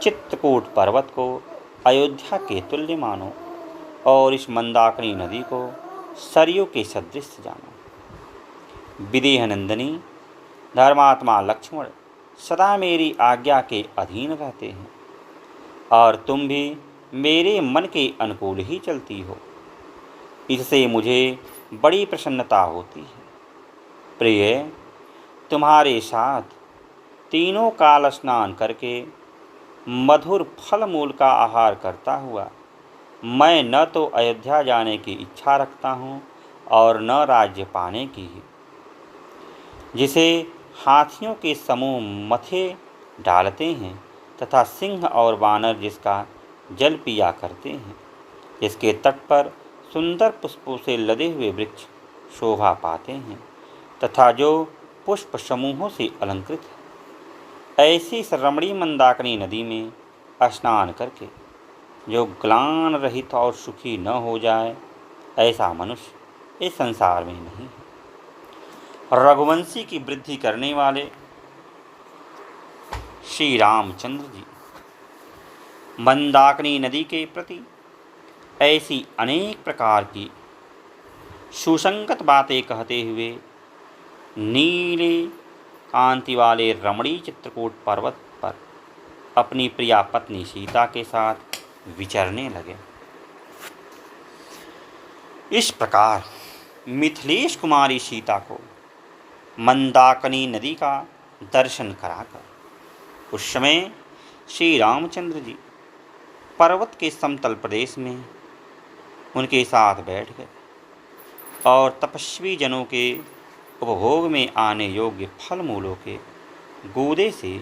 चित्रकूट पर्वत को अयोध्या के तुल्य मानो और इस मंदाकिनी नदी को सरयू के सदृश जानो। विदेह नंदिनी, धर्मात्मा लक्ष्मण सदा मेरी आज्ञा के अधीन रहते हैं, और तुम भी मेरे मन के अनुकूल ही चलती हो। इससे मुझे बड़ी प्रसन्नता होती है। प्रिय, तुम्हारे साथ तीनों काल स्नान करके मधुर फल मूल का आहार करता हुआ मैं न तो अयोध्या जाने की इच्छा रखता हूँ और न राज्य पाने की, जिसे हाथियों के समूह मथे डालते हैं तथा सिंह और वानर जिसका जल पिया करते हैं, जिसके तट पर सुंदर पुष्पों से लदे हुए वृक्ष शोभा पाते हैं तथा जो पुष्प समूहों से अलंकृत है, ऐसी इस रमणीय मंदाकिनी नदी में स्नान करके जो ग्लान रहित और सुखी न हो जाए, ऐसा मनुष्य इस संसार में नहीं है। रघुवंशी की वृद्धि करने वाले श्री रामचंद्र जी मंदाकिनी नदी के प्रति ऐसी अनेक प्रकार की सुसंगत बातें कहते हुए नीले कांति वाले रमणीय चित्रकूट पर्वत पर अपनी प्रिया पत्नी सीता के साथ विचरने लगे। इस प्रकार मिथिलेश कुमारी सीता को मंदाकिनी नदी का दर्शन कराकर उस समय श्री रामचंद्र जी पर्वत के समतल प्रदेश में उनके साथ बैठ गए और तपस्वी जनों के उपभोग में आने योग्य फल मूलों के गूदे से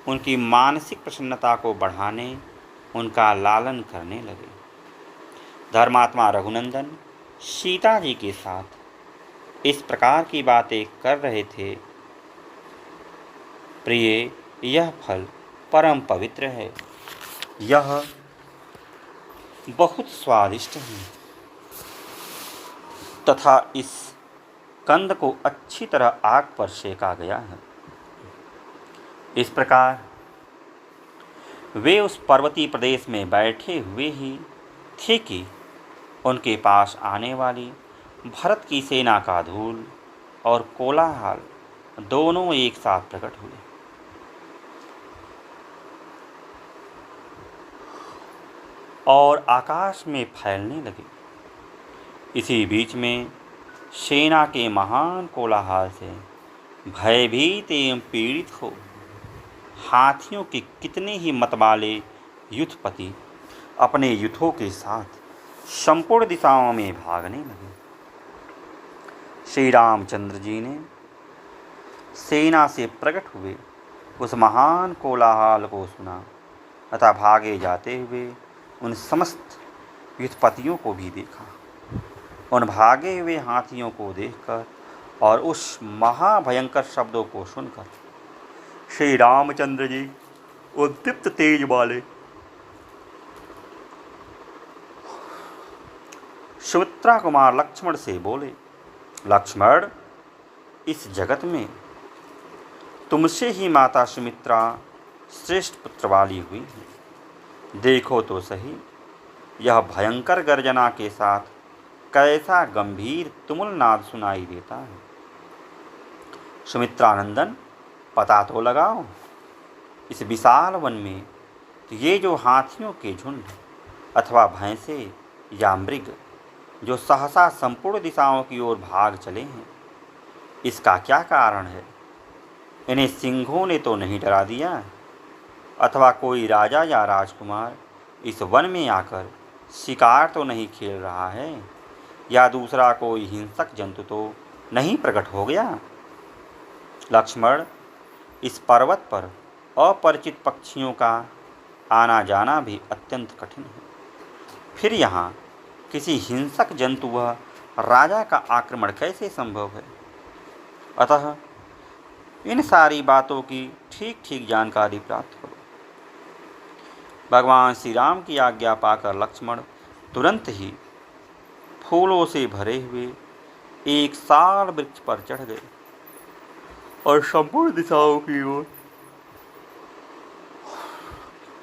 उनकी मानसिक प्रसन्नता को बढ़ाने उनका लालन करने लगे। धर्मात्मा रघुनंदन सीता जी के साथ इस प्रकार की बातें कर रहे थे। प्रिय, यह फल परम पवित्र है, यह बहुत स्वादिष्ट है तथा इस कंद को अच्छी तरह आग पर सेका गया है। इस प्रकार वे उस पर्वतीय प्रदेश में बैठे हुए ही थे कि उनके पास आने वाली भरत की सेना का धूल और कोलाहल दोनों एक साथ प्रकट हुए और आकाश में फैलने लगे। इसी बीच में सेना के महान कोलाहल से भयभीत एवं पीड़ित हो हाथियों के कितने ही मतवाले युद्धपति अपने युद्धों के साथ संपूर्ण दिशाओं में भागने लगे। श्री रामचंद्र जी ने सेना से प्रकट हुए उस महान कोलाहल को सुना तथा भागे जाते हुए उन समस्त युद्धपतियों को भी देखा। उन भागे हुए हाथियों को देखकर और उस महाभयंकर शब्दों को सुनकर श्री रामचंद्र जी उद्दीप्त तेज वाले सुमित्रा कुमार लक्ष्मण से बोले, लक्ष्मण, इस जगत में तुमसे ही माता सुमित्रा श्रेष्ठ पुत्र वाली हुई है। देखो तो सही, यह भयंकर गर्जना के साथ कैसा गंभीर तुमुल नाद सुनाई देता है। सुमित्रानंदन, पता तो लगाओ, इस विशाल वन में ये जो हाथियों के झुंड अथवा भैंसे या मृग जो सहसा संपूर्ण दिशाओं की ओर भाग चले हैं, इसका क्या कारण है? इन्हें सिंहों ने तो नहीं डरा दिया, अथवा कोई राजा या राजकुमार इस वन में आकर शिकार तो नहीं खेल रहा है, या दूसरा कोई हिंसक जंतु तो नहीं प्रकट हो गया? लक्ष्मण, इस पर्वत पर अपरिचित पक्षियों का आना जाना भी अत्यंत कठिन है। फिर यहाँ किसी हिंसक जंतु व राजा का आक्रमण कैसे संभव है? अतः इन सारी बातों की ठीक ठीक जानकारी प्राप्त करो। भगवान श्री राम की आज्ञा पाकर लक्ष्मण तुरंत ही फूलों से भरे हुए एक साल वृक्ष पर चढ़ गए और संपूर्ण दिशाओं की ओर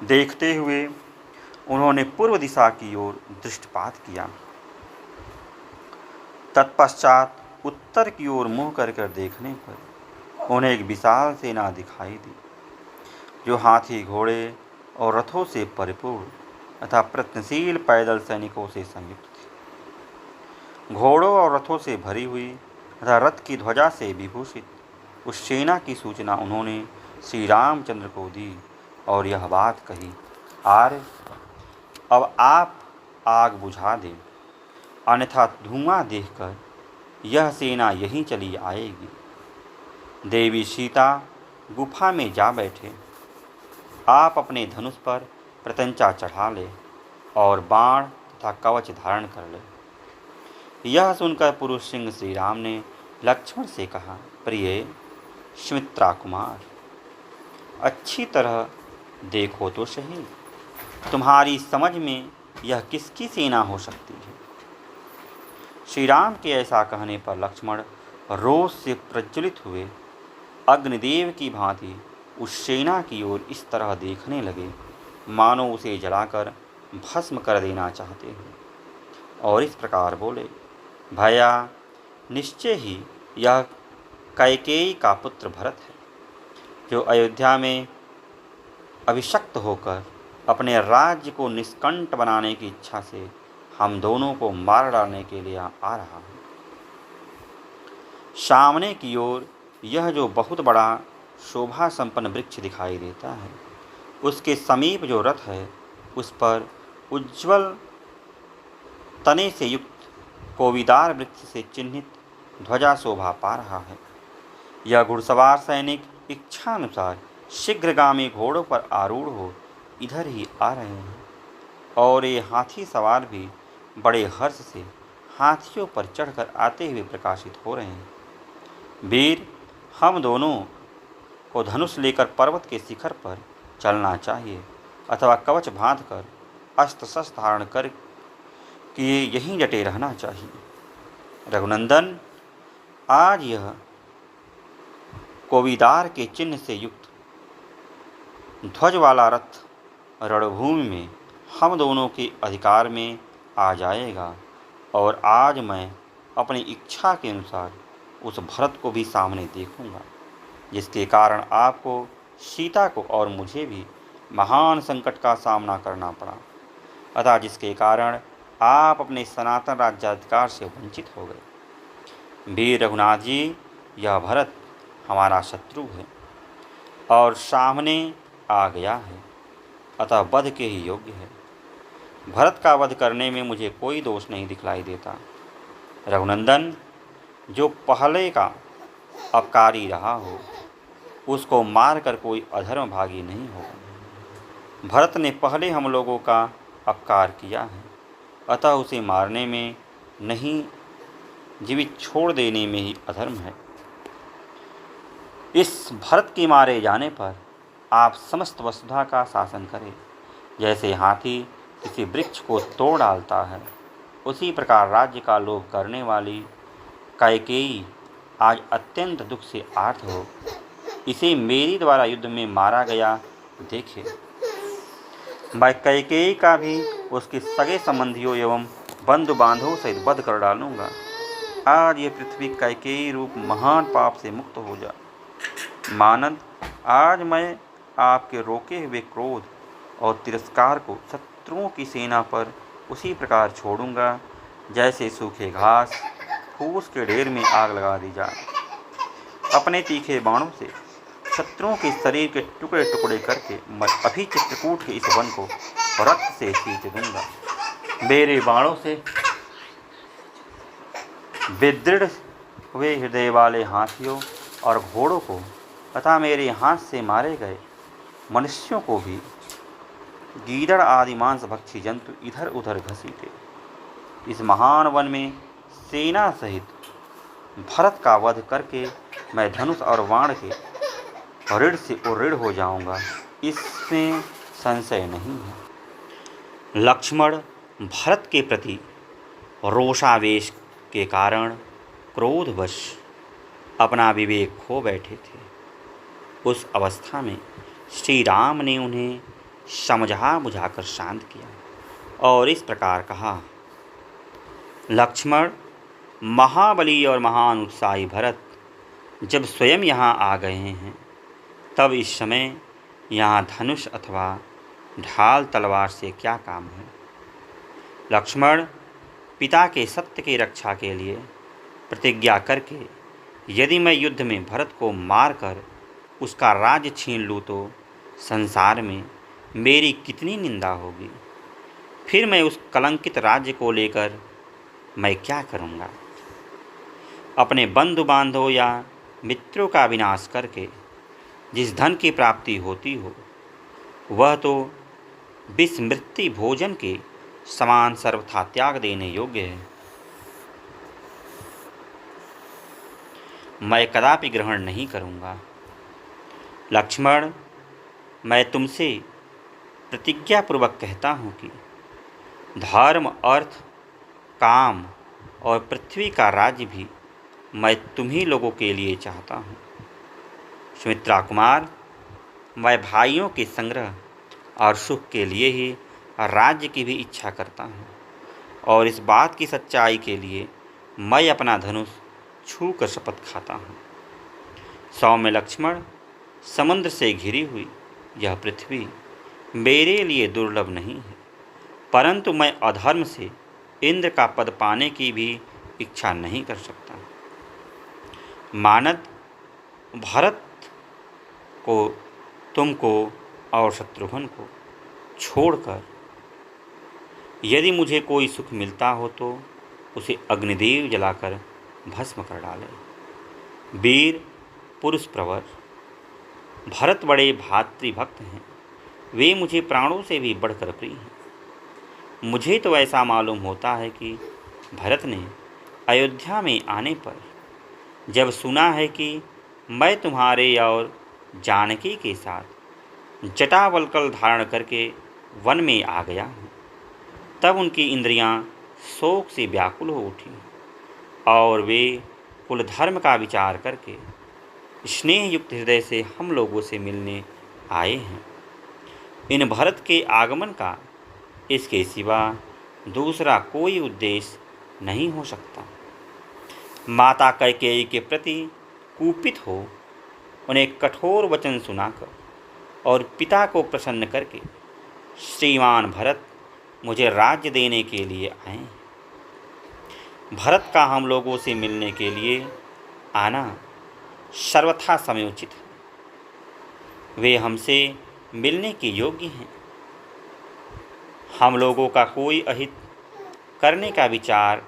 देखते हुए उन्होंने पूर्व दिशा की ओर दृष्टिपात किया। तत्पश्चात उत्तर की ओर मुँह कर देखने पर उन्हें एक विशाल सेना दिखाई दी, जो हाथी, घोड़े और रथों से परिपूर्ण तथा प्रयत्नशील पैदल सैनिकों से संयुक्त थी। घोड़ों और रथों से भरी हुई तथा रथ की ध्वजा से विभूषित उस सेना की सूचना उन्होंने श्री रामचंद्र को दी और यह बात कही, आर्य, अब आप आग बुझा दें, अन्यथा धुआं देखकर यह सेना यहीं चली आएगी। देवी सीता गुफा में जा बैठे। आप अपने धनुष पर प्रत्यंचा चढ़ा ले और बाण तथा कवच धारण कर ले। यह सुनकर पुरुष सिंह श्री राम ने लक्ष्मण से कहा, प्रिय सुमित्रा कुमार, अच्छी तरह देखो तो सही, तुम्हारी समझ में यह किसकी सेना हो सकती है। श्री राम के ऐसा कहने पर लक्ष्मण रोष से प्रज्वलित हुए अग्निदेव की भांति उस सेना की ओर इस तरह देखने लगे मानो उसे जलाकर भस्म कर देना चाहते हैं, और इस प्रकार बोले, भैया, निश्चय ही यह कैकेयी का पुत्र भरत है, जो अयोध्या में अभिषक्त होकर अपने राज्य को निष्कंठ बनाने की इच्छा से हम दोनों को मार डालने के लिए आ रहा है। सामने की ओर यह जो बहुत बड़ा शोभा संपन्न वृक्ष दिखाई देता है, उसके समीप जो रथ है, उस पर उज्ज्वल तने से युक्त कोविदार वृक्ष से चिन्हित ध्वजा शोभा पा रहा है। यह घुड़सवार सैनिक इच्छानुसार शीघ्रगामी घोड़ों पर आरूढ़ हो इधर ही आ रहे हैं, और ये हाथी सवार भी बड़े हर्ष से हाथियों पर चढ़कर आते हुए प्रकाशित हो रहे हैं। वीर, हम दोनों को धनुष लेकर पर्वत के शिखर पर चलना चाहिए, अथवा कवच बांधकर अस्त्र शस्त्र धारण कर किए यहीं डटे रहना चाहिए। रघुनंदन, आज यह कोविदार के चिन्ह से युक्त ध्वज वाला रथ रणभूमि में हम दोनों के अधिकार में आ जाएगा, और आज मैं अपनी इच्छा के अनुसार उस भरत को भी सामने देखूंगा, जिसके कारण आपको, सीता को और मुझे भी महान संकट का सामना करना पड़ा, अतः जिसके कारण आप अपने सनातन राज्याधिकार से वंचित हो गए। वीर रघुनाथ जी, यह भरत हमारा शत्रु है और सामने आ गया है, अतः वध के ही योग्य है। भरत का वध करने में मुझे कोई दोष नहीं दिखलाई देता। रघुनंदन, जो पहले का अपकारी रहा हो, उसको मारकर कोई अधर्म भागी नहीं होगा। भरत ने पहले हम लोगों का अपकार किया है, अतः उसे मारने में नहीं, जीवित छोड़ देने में ही अधर्म है। इस भरत के मारे जाने पर आप समस्त वसुधा का शासन करें। जैसे हाथी किसी वृक्ष को तोड़ डालता है, उसी प्रकार राज्य का लोभ करने वाली कैकेयी आज अत्यंत दुख से आर्त हो इसे मेरी द्वारा युद्ध में मारा गया देखे। मैं कैकेयी का भी उसके सगे संबंधियों एवं बंधु बांधवों सहित वध कर डालूंगा। आज ये पृथ्वी कैकेयी रूप महान पाप से मुक्त हो जा। मानद, आज मैं आपके रोके हुए क्रोध और तिरस्कार को शत्रुओं की सेना पर उसी प्रकार छोड़ूंगा जैसे सूखे घास फूस के ढेर में आग लगा दी जाए। अपने तीखे बाणों से शत्रुओं के शरीर के टुकड़े टुकड़े करके मैं अभी चित्रकूट के इस वन को रक्त से सींच दूंगा। मेरे बाणों से विदृढ़ हुए हृदय वाले हाथियों और घोड़ों को तथा मेरे हाथ से मारे गए मनुष्यों को भी गीदड़ आदि मांस भक्षी जंतु इधर उधर घसीटे। इस महान वन में सेना सहित भरत का वध करके मैं धनुष और बाण के ऋण से ऋण हो जाऊंगा, इसमें संशय नहीं है। लक्ष्मण भरत के प्रति रोषावेश के कारण क्रोधवश अपना विवेक खो बैठे थे। उस अवस्था में श्री राम ने उन्हें समझा बुझाकर शांत किया और इस प्रकार कहा, लक्ष्मण, महाबली और महान उत्साही भरत जब स्वयं यहाँ आ गए हैं, तब इस समय यहाँ धनुष अथवा ढाल तलवार से क्या काम है। लक्ष्मण, पिता के सत्य की रक्षा के लिए प्रतिज्ञा करके यदि मैं युद्ध में भरत को मारकर उसका राज्य छीन लूँ तो संसार में मेरी कितनी निंदा होगी। फिर मैं उस कलंकित राज्य को लेकर मैं क्या करूँगा। अपने बंधु बांधवों या मित्रों का विनाश करके जिस धन की प्राप्ति होती हो वह तो विस्मृति भोजन के समान सर्वथा त्याग देने योग्य है। मैं कदापि ग्रहण नहीं करूँगा। लक्ष्मण, मैं तुमसे प्रतिज्ञापूर्वक कहता हूँ कि धर्म, अर्थ, काम और पृथ्वी का राज्य भी मैं तुम्ही लोगों के लिए चाहता हूँ। सुमित्रा कुमार, मैं भाइयों के संग्रह और सुख के लिए ही राज्य की भी इच्छा करता हूँ और इस बात की सच्चाई के लिए मैं अपना धनुष छू कर शपथ खाता हूँ। सौम्य लक्ष्मण, समुद्र से घिरी हुई यह पृथ्वी मेरे लिए दुर्लभ नहीं है, परंतु मैं अधर्म से इंद्र का पद पाने की भी इच्छा नहीं कर सकता। मानद, भरत को, तुमको और शत्रुघ्न को छोड़कर यदि मुझे कोई सुख मिलता हो तो उसे अग्निदेव जलाकर भस्म कर डाले। वीर पुरुष प्रवर भरत बड़े भातृभक्त हैं, वे मुझे प्राणों से भी बढ़कर प्रिय हैं। मुझे तो ऐसा मालूम होता है कि भरत ने अयोध्या में आने पर जब सुना है कि मैं तुम्हारे और जानकी के साथ जटावल्कल धारण करके वन में आ गया हूँ, तब उनकी इंद्रियां शोक से व्याकुल हो उठी और वे कुल धर्म का विचार करके स्नेह युक्त हृदय से हम लोगों से मिलने आए हैं। इन भरत के आगमन का इसके सिवा दूसरा कोई उद्देश्य नहीं हो सकता। माता कैकेयी के प्रति कुपित हो उन्हें कठोर वचन सुनाकर और पिता को प्रसन्न करके श्रीमान भरत मुझे राज्य देने के लिए आए। भरत का हम लोगों से मिलने के लिए आना सर्वथा समयोचित है। वे हमसे मिलने के योग्य हैं। हम लोगों का कोई अहित करने का विचार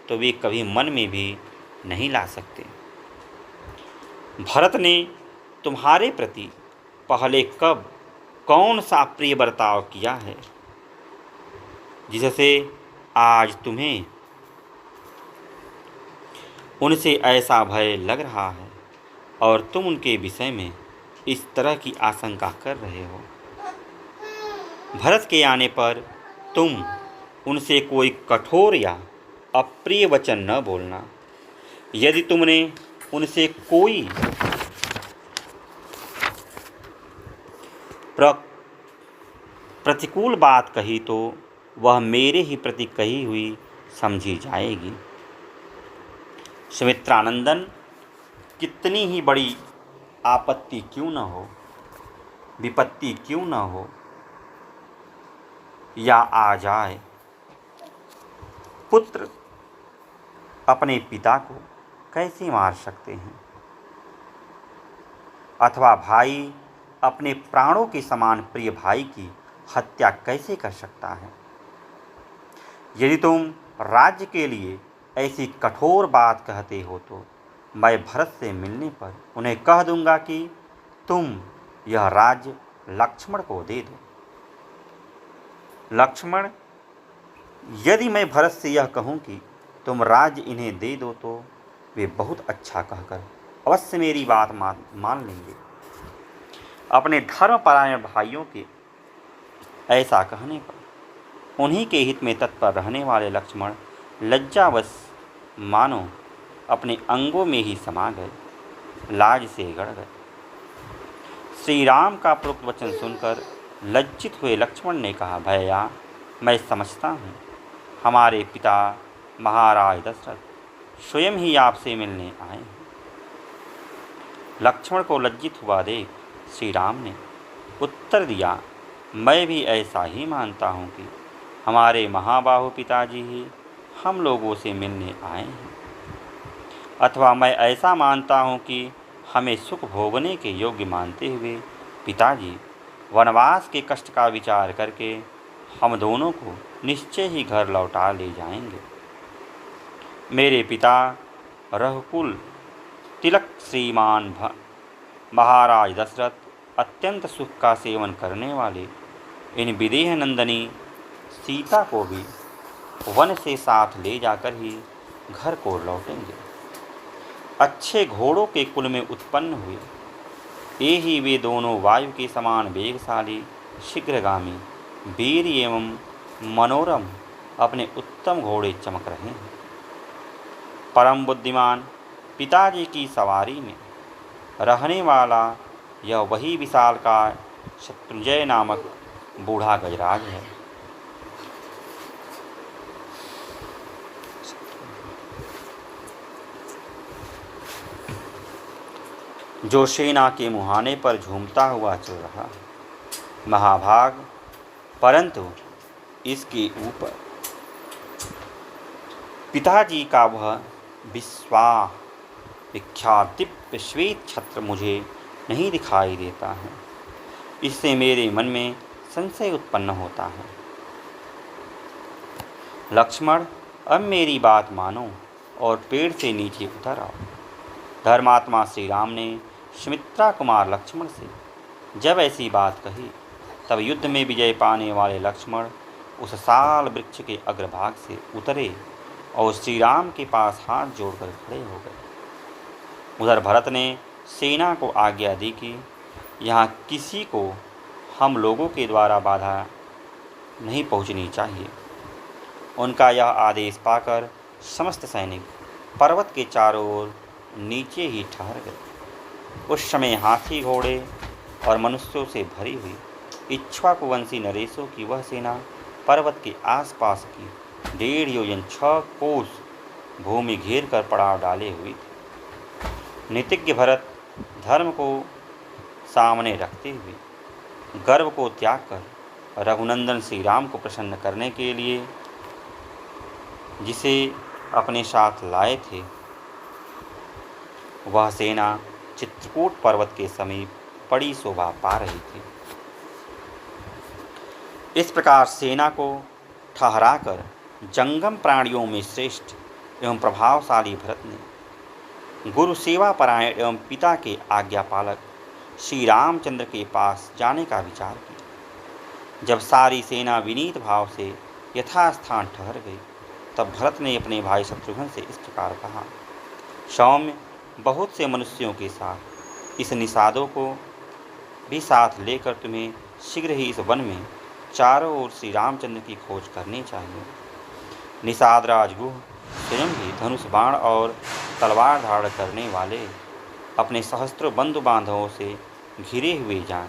तो वे कभी मन में भी नहीं ला सकते। भरत ने तुम्हारे प्रति पहले कब कौन सा प्रिय बर्ताव किया है जिससे आज तुम्हें उनसे ऐसा भय लग रहा है और तुम उनके विषय में इस तरह की आशंका कर रहे हो। भरत के आने पर तुम उनसे कोई कठोर या अप्रिय वचन न बोलना। यदि तुमने उनसे कोई प्रतिकूल बात कही तो वह मेरे ही प्रति कही हुई समझी जाएगी। सुमित्रानंदन, कितनी ही बड़ी आपत्ति क्यों न हो, विपत्ति क्यों न हो या आ जाए, पुत्र अपने पिता को कैसे मार सकते हैं अथवा भाई अपने प्राणों के समान प्रिय भाई की हत्या कैसे कर सकता है। यदि तुम राज्य के लिए ऐसी कठोर बात कहते हो तो मैं भरत से मिलने पर उन्हें कह दूंगा कि तुम यह राज्य लक्ष्मण को दे दो। लक्ष्मण, यदि मैं भरत से यह कहूँ कि तुम राज्य इन्हें दे दो तो वे बहुत अच्छा कहकर अवश्य मेरी बात मान लेंगे। अपने धर्मपरायण भाइयों के ऐसा कहने पर उन्हीं के हित में तत्पर रहने वाले लक्ष्मण लज्जावश मानो अपने अंगों में ही समा गए, लाज से गड़ गए। श्री राम का प्रोक्त वचन सुनकर लज्जित हुए लक्ष्मण ने कहा, भैया, मैं समझता हूँ हमारे पिता महाराज दशरथ स्वयं ही आपसे मिलने आए हैं। लक्ष्मण को लज्जित हुआ देख श्री राम ने उत्तर दिया, मैं भी ऐसा ही मानता हूँ कि हमारे महाबाहु पिताजी ही हम लोगों से मिलने आए हैं, अथवा मैं ऐसा मानता हूँ कि हमें सुख भोगने के योग्य मानते हुए पिताजी वनवास के कष्ट का विचार करके हम दोनों को निश्चय ही घर लौटा ले जाएंगे। मेरे पिता रघुकुल तिलक श्रीमान महाराज दशरथ अत्यंत सुख का सेवन करने वाले इन विदेह नंदनी सीता को भी वन से साथ ले जाकर ही घर को लौटेंगे। अच्छे घोड़ों के कुल में उत्पन्न हुए ये ही वे दोनों वायु के समान वेगशाली शीघ्रगामी वीर एवं मनोरम अपने उत्तम घोड़े चमक रहे हैं। परम बुद्धिमान पिताजी की सवारी में रहने वाला यह वही विशालकाय शत्रुंजय नामक बूढ़ा गजराज है। जो सेना के मुहाने पर झूमता हुआ चल रहा महाभाग, परंतु इसके ऊपर पिताजी का वह विख्यात दिव्य श्वेत छत्र मुझे नहीं दिखाई देता है। इससे मेरे मन में संशय उत्पन्न होता है। लक्ष्मण, अब मेरी बात मानो और पेड़ से नीचे उतर आओ। धर्मात्मा श्री राम ने सुमित्रा कुमार लक्ष्मण से जब ऐसी बात कही, तब युद्ध में विजय पाने वाले लक्ष्मण उस साल वृक्ष के अग्रभाग से उतरे और श्री राम के पास हाथ जोड़कर खड़े हो गए। उधर भरत ने सेना को आज्ञा दी कि यहाँ किसी को हम लोगों के द्वारा बाधा नहीं पहुँचनी चाहिए। उनका यह आदेश पाकर समस्त सैनिक पर्वत के चारों ओर नीचे ही ठहर गए। उस समय हाथी घोड़े और मनुष्यों से भरी हुई इक्ष्वाकुवंशी नरेशों की वह सेना पर्वत के आसपास की 1.5 योजन 6 कोस भूमि घेर कर पड़ाव डाले हुई थी। नीतिज्ञ भरत धर्म को सामने रखते हुए गर्व को त्याग कर रघुनंदन श्री राम को प्रसन्न करने के लिए जिसे अपने साथ लाए थे, वह सेना चित्रकूट पर्वत के समीप बड़ी शोभा पा रही थी। इस प्रकार सेना को ठहराकर जंगम प्राणियों में श्रेष्ठ एवं प्रभावशाली भरत ने गुरु सेवा परायण एवं पिता के आज्ञा पालक श्री रामचंद्र के पास जाने का विचार किया। जब सारी सेना विनीत भाव से यथास्थान ठहर गई, तब भरत ने अपने भाई शत्रुघ्न से इस प्रकार कहा, सौम्य, बहुत से मनुष्यों के साथ इस निषादों को भी साथ लेकर तुम्हें शीघ्र ही इस वन में चारों ओर श्री रामचंद्र की खोज करनी चाहिए। निषाद राजगुह स्वयं भी धनुष बाण और तलवार धारण करने वाले अपने सहस्त्रों बंधु बांधवों से घिरे हुए जाएं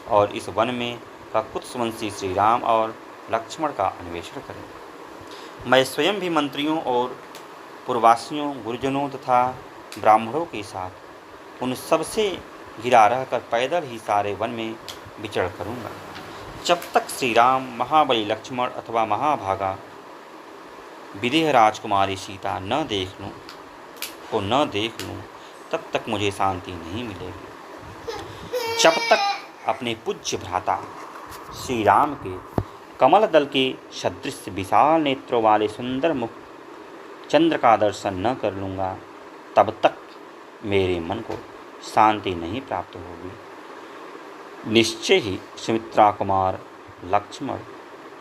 और इस वन में ककुत्सवंशी श्री राम और लक्ष्मण का अन्वेषण करें। मैं स्वयं भी मंत्रियों और पूर्ववासियों, गुरुजनों तथा ब्राह्मणों के साथ उन सबसे घिरा रहकर पैदल ही सारे वन में विचरण करूँगा। जब तक श्री राम, महाबली लक्ष्मण अथवा महाभागा विदेह राजकुमारी सीता न देख लूँ, तब तक मुझे शांति नहीं मिलेगी। जब तक अपने पूज्य भ्राता श्री राम के कमल दल के सदृश विशाल नेत्रों वाले सुंदर मुख चंद्र का दर्शन न कर लूँगा, तब तक मेरे मन को शांति नहीं प्राप्त होगी। निश्चय ही सुमित्रा कुमार लक्ष्मण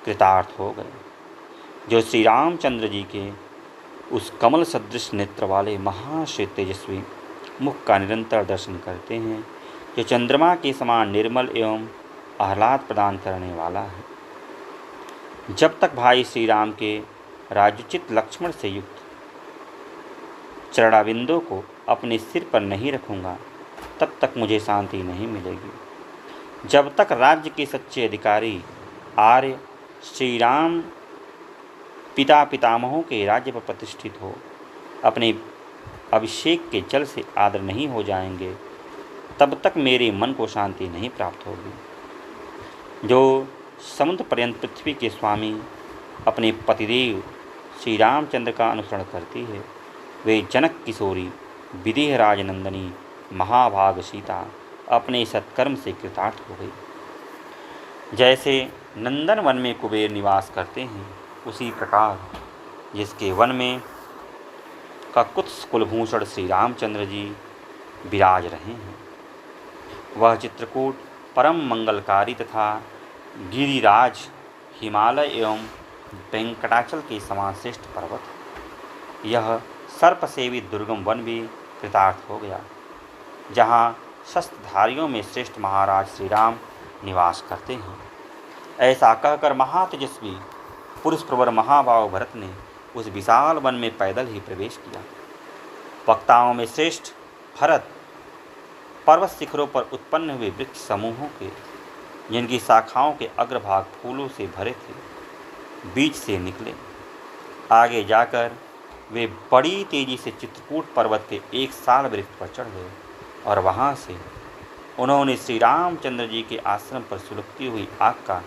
कृतार्थ हो गए, जो श्री रामचंद्र जी के उस कमल सदृश नेत्र वाले महाश्वेत तेजस्वी मुख का निरंतर दर्शन करते हैं, जो चंद्रमा के समान निर्मल एवं आह्लाद प्रदान करने वाला है। जब तक भाई श्री राम के राजोचित लक्ष्मण से युक्त चरणाबिंदों को अपने सिर पर नहीं रखूँगा, तब तक मुझे शांति नहीं मिलेगी। जब तक राज्य के सच्चे अधिकारी आर्य श्री राम पिता पितामहों के राज्य पर प्रतिष्ठित हो अपने अभिषेक के जल से आदर नहीं हो जाएंगे, तब तक मेरे मन को शांति नहीं प्राप्त होगी। जो समुद्र पर्यंत पृथ्वी के स्वामी अपने पतिदेव श्री रामचंद्र का अनुसरण करती है, वे जनक किशोरी विदेह राजनंदनी महाभाग सीता अपने सत्कर्म से कृतार्थ हो गई। जैसे नंदन वन में कुबेर निवास करते हैं, उसी प्रकार जिसके वन में ककुत्स कुलभूषण श्री रामचंद्र जी विराज रहे हैं, वह चित्रकूट परम मंगलकारी तथा गिरिराज हिमालय एवं वेंकटाचल के समान श्रेष्ठ पर्वत है। यह सर्पसेवित दुर्गम वन भी कृतार्थ हो गया, जहाँ शस्त्रधारियों में श्रेष्ठ महाराज श्री राम निवास करते हैं। ऐसा कहकर महातेजस्वी पुरुष प्रवर महाभाव भरत ने उस विशाल वन में पैदल ही प्रवेश किया। वक्ताओं में श्रेष्ठ भरत पर्वत शिखरों पर उत्पन्न हुए वृक्ष समूहों के, जिनकी शाखाओं के अग्रभाग फूलों से भरे थे, बीच से निकले। आगे जाकर वे बड़ी तेजी से चित्रकूट पर्वत के एक साल वृक्ष पर चढ़ गए और वहाँ से उन्होंने श्री रामचंद्र जी के आश्रम पर सुलगती हुई आग का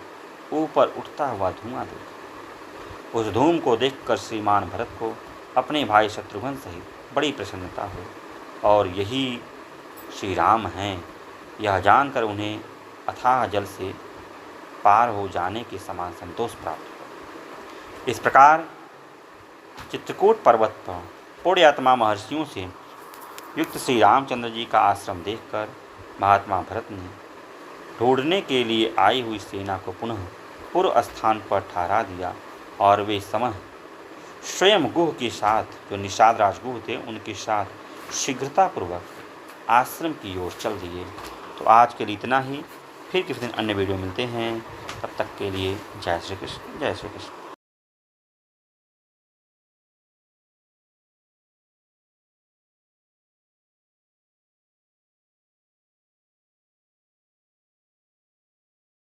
ऊपर उठता हुआ धुआं देखा। उस धूम को देखकर श्रीमान भरत को अपने भाई शत्रुघ्न सहित बड़ी प्रसन्नता हुई और यही श्री राम हैं, यह जानकर उन्हें अथाह जल से पार हो जाने के समान संतोष प्राप्त हुआ। इस प्रकार चित्रकूट पर्वत पर पुण्यात्मा महर्षियों से युक्त श्री रामचंद्र जी का आश्रम देखकर महात्मा भरत ने ढूंढने के लिए आई हुई सेना को पुनः पूर्व स्थान पर ठहरा दिया और वे समय स्वयं गुह के साथ, जो निषाद राजगुह थे, उनके साथ शीघ्रतापूर्वक आश्रम की ओर चल दिए। तो आज के लिए इतना ही, फिर किसी दिन अन्य वीडियो मिलते हैं। तब तक के लिए जय श्री कृष्ण, जय श्री कृष्ण।